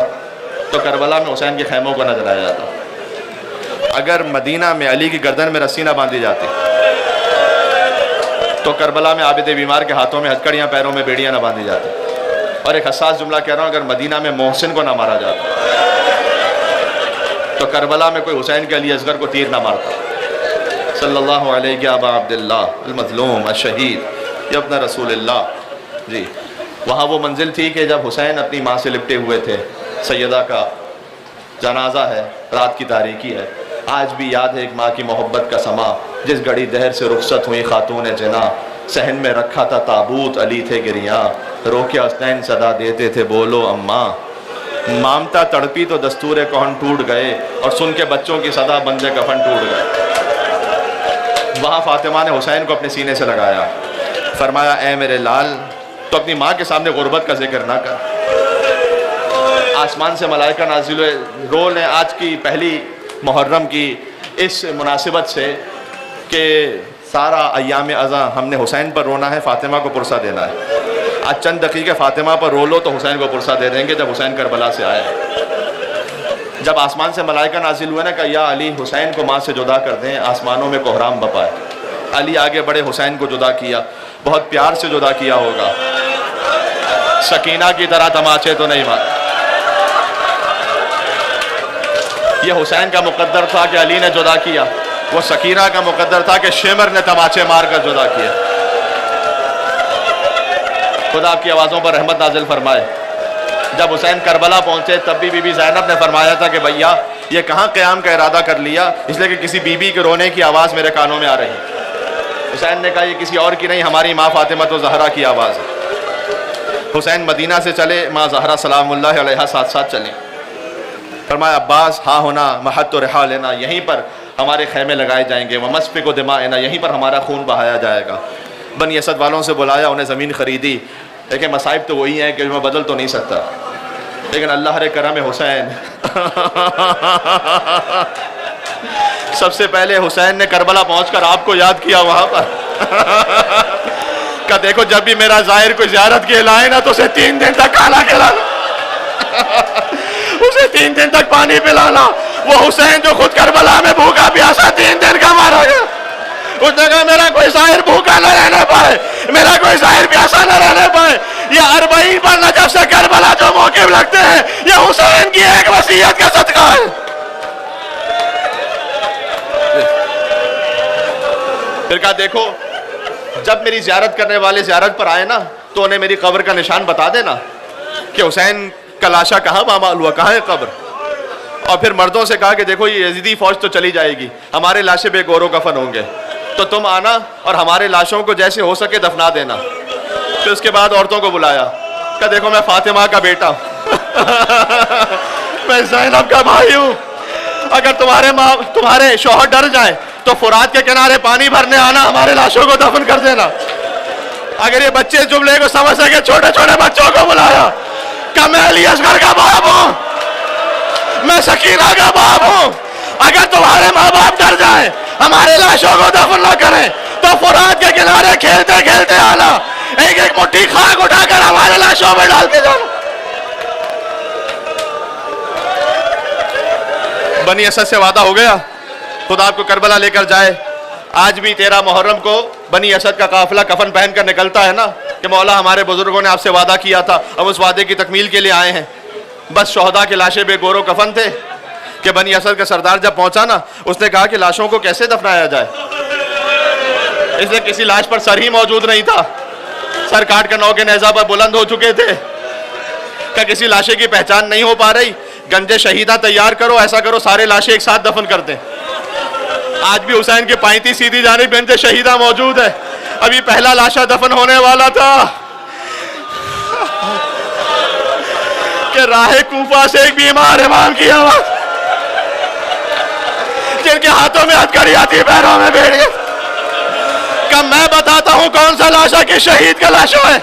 تو کربلا میں حسین کے خیموں کو نہ جلایا جاتا. اگر مدینہ میں علی کی گردن میں رسی نہ باندھی جاتی تو کربلا میں عابد بیمار کے ہاتھوں میں ہتکڑیاں، پیروں میں بیڑیاں نہ باندھی جاتی. اور ایک حساس جملہ کہہ رہا ہوں، اگر مدینہ میں محسن کو نہ مارا جاتا تو کربلا میں کوئی حسین کے علی اصغر کو تیر نہ مارتا. صلی اللہ علیہ یا ابا عبداللہ المظلوم الشہید یا ابن رسول اللہ. جی وہاں وہ منزل تھی کہ جب حسین اپنی ماں سے لپٹے ہوئے تھے، سیدہ کا جنازہ ہے، رات کی تاریکی ہے. آج بھی یاد ہے ایک ماں کی محبت کا سما، جس گھڑی دہر سے رخصت ہوئی خاتون جنا، صحن میں رکھا تھا تابوت علی تھے گریاں، روکے حسنین صدا دیتے تھے بولو اماں. مامتا تڑپی تو دستور کون ٹوٹ گئے، اور سن کے بچوں کی صدا بندے کفن ٹوٹ گئے. وہاں فاطمہ نے حسین کو اپنے سینے سے لگایا، فرمایا اے میرے لال تو اپنی ماں کے سامنے غربت کا ذکر نہ کر. آسمان سے ملائکہ نازل ہوئے، رو لیں آج کی پہلی محرم کی اس مناسبت سے کہ سارا ایام ازاں ہم نے حسین پر رونا ہے، فاطمہ کو پرسہ دینا ہے. آج چند دقیقے فاطمہ پر رو لو تو حسین کو پرسہ دے دیں گے جب حسین کربلا سے آئے. جب آسمان سے ملائکہ نازل ہوئے نا کہ یا علی حسین کو ماں سے جدا کر دیں، آسمانوں میں کوہرام بپا ہے. علی آگے بڑے، حسین کو جدا کیا. بہت پیار سے جدا کیا ہوگا، سکینہ کی طرح تماچے تو نہیں مار۔ یہ حسین کا مقدر تھا کہ علی نے جدا کیا، وہ سکینہ کا مقدر تھا کہ شمر نے تماچے مار کر جدا کیا۔ خدا آپ کی آوازوں پر رحمت نازل فرمائے۔ جب حسین کربلا پہنچے تب بھی بی بی زینب نے فرمایا تھا کہ بھیا یہ کہاں قیام کا ارادہ کر لیا، اس لیے کہ کسی بی بی کے رونے کی آواز میرے کانوں میں آ رہی۔ حسین نے کہا یہ کسی اور کی نہیں، ہماری ماں فاطمہ و زہرا کی آواز ہے۔ حسین مدینہ سے چلے، ماں زہرا سلام اللہ علیہا ساتھ ساتھ چلیں۔ فرمایا عباس ہاں ہونا محط و رحا لینا، یہیں پر ہمارے خیمے لگائے جائیں گے، ومسفک و دماءنا، یہیں پر ہمارا خون بہایا جائے گا۔ بنی اسد والوں سے بلایا، انہیں زمین خریدی، لیکن مصائب تو وہی ہیں کہ میں بدل تو نہیں سکتا، لیکن اللہ رے کرم حسین سب سے پہلے حسین نے کربلا پہنچ کر آپ کو یاد کیا وہاں پر کہ دیکھو جب بھی میرا ظاہر کوئی زیارت کے لائے نا تو اسے 3 دن تک کھانا کھلانا اسے 3 دن تک پانی پلانا۔ وہ حسین جو خود کربلا میں بھوکا پیاسا 3 دن کا مارا گیا، اس نے کہا میرا کوئی ظاہر بھوکا نہ رہنے پائے، میرا کوئی ظاہر پیاسا نہ رہنے پائے۔ یہ 40 پر نجف سے کربلا جو موقف لگتے ہیں یہ حسین کی ایک وصیت کا صدقہ ہے۔ پھر کہا دیکھو جب میری زیارت کرنے والے زیارت پر آئے نا تو انہیں میری قبر کا نشان بتا دینا کہ حسین کا لاشا کہاں معمول ہوا، کہاں ہے قبر۔ اور پھر مردوں سے کہا کہ دیکھو یہ یزیدی فوج تو چلی جائے گی، ہمارے لاشیں بے گور و کفن ہوں گے، تو تم آنا اور ہمارے لاشوں کو جیسے ہو سکے دفنا دینا۔ پھر اس کے بعد عورتوں کو بلایا کہ دیکھو میں فاطمہ کا بیٹا میں زینب کا بھائی ہوں، اگر تمہارے شوہر ڈر جائیں تو فرات کے کنارے پانی بھرنے آنا، ہمارے لاشوں کو دفن کر دینا۔ اگر یہ بچے جملے کو سمجھ سکے چھوٹے چھوٹے بچوں کو بلایا کہ میں علی اصغر کا باپ ہوں، میں سکینہ کا باپ ہوں، اگر تمہارے ماں باپ ڈر جائیں ہمارے لاشوں کو دفن نہ کریں تو فرات کے کنارے کھیلتے کھیلتے آنا، ایک ایک مٹھی خاک اٹھا کر ہمارے لاشوں میں ڈال کے جانا۔ بنی اسد سے وعدہ ہو گیا خدا آپ کو کربلا لے کر جائے۔ آج بھی 13 محرم کو بنی اسد کا قافلہ کفن پہن کر نکلتا ہے نا کہ مولا ہمارے بزرگوں نے آپ سے وعدہ کیا تھا، ہم اس وعدے کی تکمیل کے لیے آئے ہیں۔ بس شہداء کے لاشیں بے گور و کفن تھے کہ بنی اسد کا سردار جب پہنچا نا اس نے کہا کہ لاشوں کو کیسے دفنایا جائے، اس لیے کسی لاش پر سر ہی موجود نہیں تھا، سر کاٹ کر نو کے نیزہ پر بلند ہو چکے تھے کہ کسی لاشے کی پہچان نہیں ہو پا رہی، گنجے شہیدہ تیار کرو، ایسا کرو سارے لاشیں ایک ساتھ دفن کر دیں۔ آج بھی حسین کی پائنتی سیدھی جانب گنجے شہیدہ موجود ہے، ابھی پہلا لاشا دفن ہونے والا تھا کہ راہ کوفہ سے ایک بیمار امام کی آواز، جن کے ہاتھوں میں ہتھکڑی آتی پیروں میں بیڑی، کہ میں بتاتا ہوں کون سا لاشا کہ شہید کا لاشا ہے،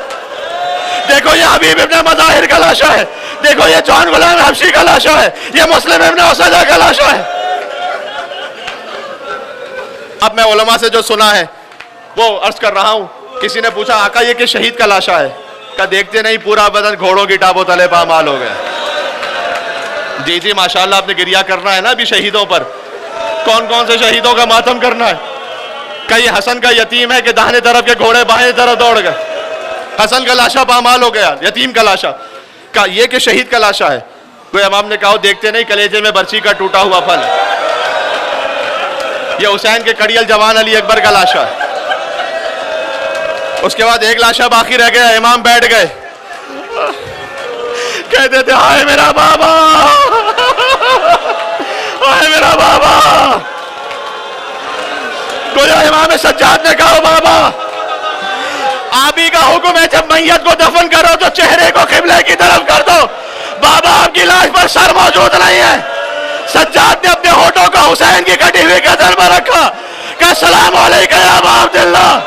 دیکھو یہ حبیب ابن مظاہر کا لاشا ہے، دیکھو یہ جان غلام حبشی کا لاشا ہے، یہ مسلم ابن اسدہ کا لاشا ہے۔ اب میں علماء سے جو سنا ہے وہ عرض کر رہا ہوں، کسی نے پوچھا آقا یہ کہ شہید کا لاشا ہے، کہ دیکھتے نہیں پورا بدن گھوڑوں کی ٹابوں تلے پامال ہو گیا۔ جی جی ماشاءاللہ آپ نے گریہ کرنا ہے نا ابھی شہیدوں پر، کون کون سے شہیدوں کا ماتم کرنا ہے۔ کہ یہ حسن کا یتیم ہے کہ داہنے طرف کے گھوڑے بائیں طرف دوڑ گئے، حسن کا لاشا پامال ہو گیا، یتیم کا لاشا، کہ یہ کہ شہید کا لاشا ہے۔ کوئی امام نے کہا دیکھتے نہیں کلیجے میں برچی کا ٹوٹا ہوا پھل، یہ حسین کے کڑیل جوان علی اکبر کا لاشا ہے۔ اس کے بعد ایک لاشا باقی رہ گیا، امام بیٹھ گئے، کہتے تھے ہائے میرا بابا، ہائے میرا بابا۔ گویا امام سجاد نے کہا بابا آپ ہی کا حکم ہے جب میت کو دفن کرو تو چہرے کو قبلے کی طرف کر دو، بابا آپ کی لاش پر سر موجود نہیں ہے۔ سجاد نے اپنے ہونٹوں کو حسین کی کٹی ہوئی گردن پر رکھا کہ السلام علیکم یا ابا عبداللہ،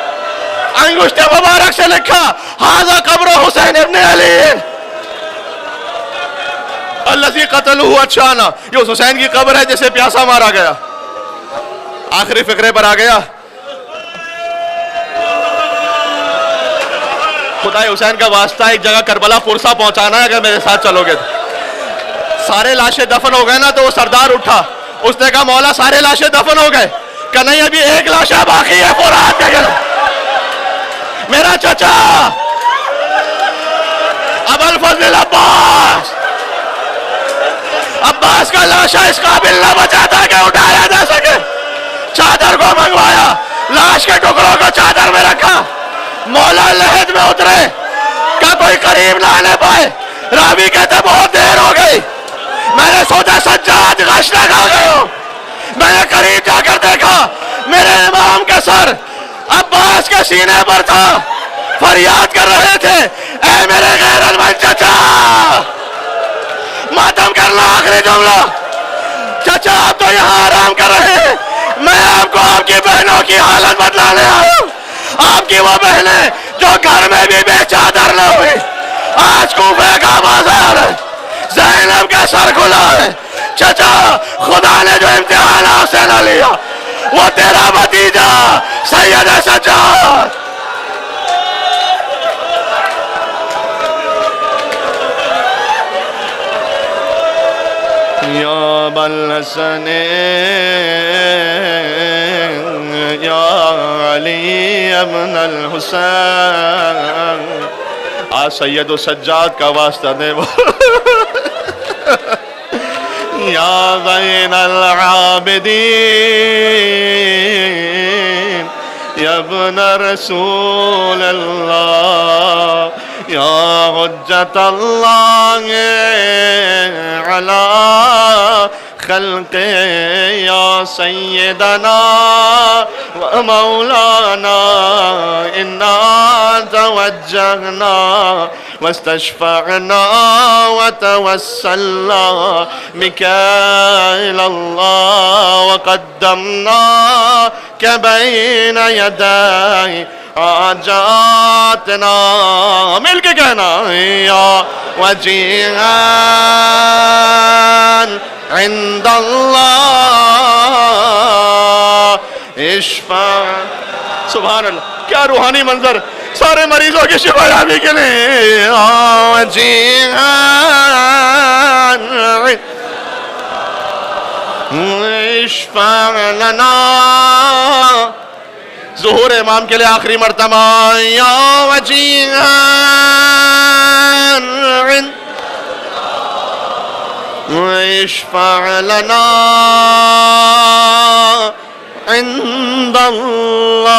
انگشت مبارک سے لکھا ھذا قبر حسین ابن علی الذی قتلہ عطشانا، یہ اس حسین کی قبر ہے جسے پیاسا مارا گیا۔ آخری فقرے پر آ گیا، خدا حسین کا واسطہ ایک جگہ کربلا پرسا پہنچانا ہے اگر میرے ساتھ چلو گے تو۔ سارے لاشیں دفن ہو گئے نا تو وہ سردار اٹھا، اس نے کہا مولا سارے لاشیں دفن ہو گئے، کہ نہیں ابھی ایک لاشا باقی ہے فرات کے گھر، میرا چچا ابوالفضل عباس، عباس کا لاشا اس قابل نہ بچا تھا کہ اٹھایا جا سکے، چادر کو منگوایا، لاش کے ٹکڑوں کو چادر میں رکھا، مولا لحد میں اترے کہ کوئی قریب نہ آنے پائے، راوی کہتے بہت دیر ہو گئی، میں نے سوچا سجاد غش نہ کھا گئے ہو، میں نے قریب جا کر دیکھا میرے امام کا سر عباس کے سینے پر تھا، فریاد کر رہے تھے اے میرے غیر المند چچا، ماتم کرنا آخری جملہ، چچا آپ تو یہاں آرام کر رہے ہیں، میں آپ کو آپ کی بہنوں کی حالت بتلانے آیا ہوں، آپ کی وہ بہنیں جو گھر میں بھی بے چادر نہ ہوئی، آج کوفے کا بازار ہے، زینب کا سر کھلا ہے، چچا خدا نے جو امتحان آپ سے نہ لیا وہ تیرا بھتیجا سید سجاد، یا بالحسن یا علی ابن الحسین، آج سید و سجاد کا واسطہ دے یا زین العابدین یا ابن رسول اللہ یا حجت اللہ علی خلق یا سیدنا و مولانا انا توجہنا واستشفعنا وتوسلنا بك إلى الله وقدمناك بين يدي حاجاتنا، مل کے کہنا یا وجیہا عند اللہ اشفع، سبحان اللہ، کیا روحانی منظر، سارے مریضوں کی شفا یابی کے لیے وجیہا اشفع لنا، ظہور امام کے لیے آخری مرتبہ یا وجیہا اشفع لنا عند اللہ،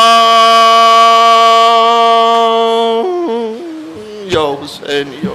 یا حسین یا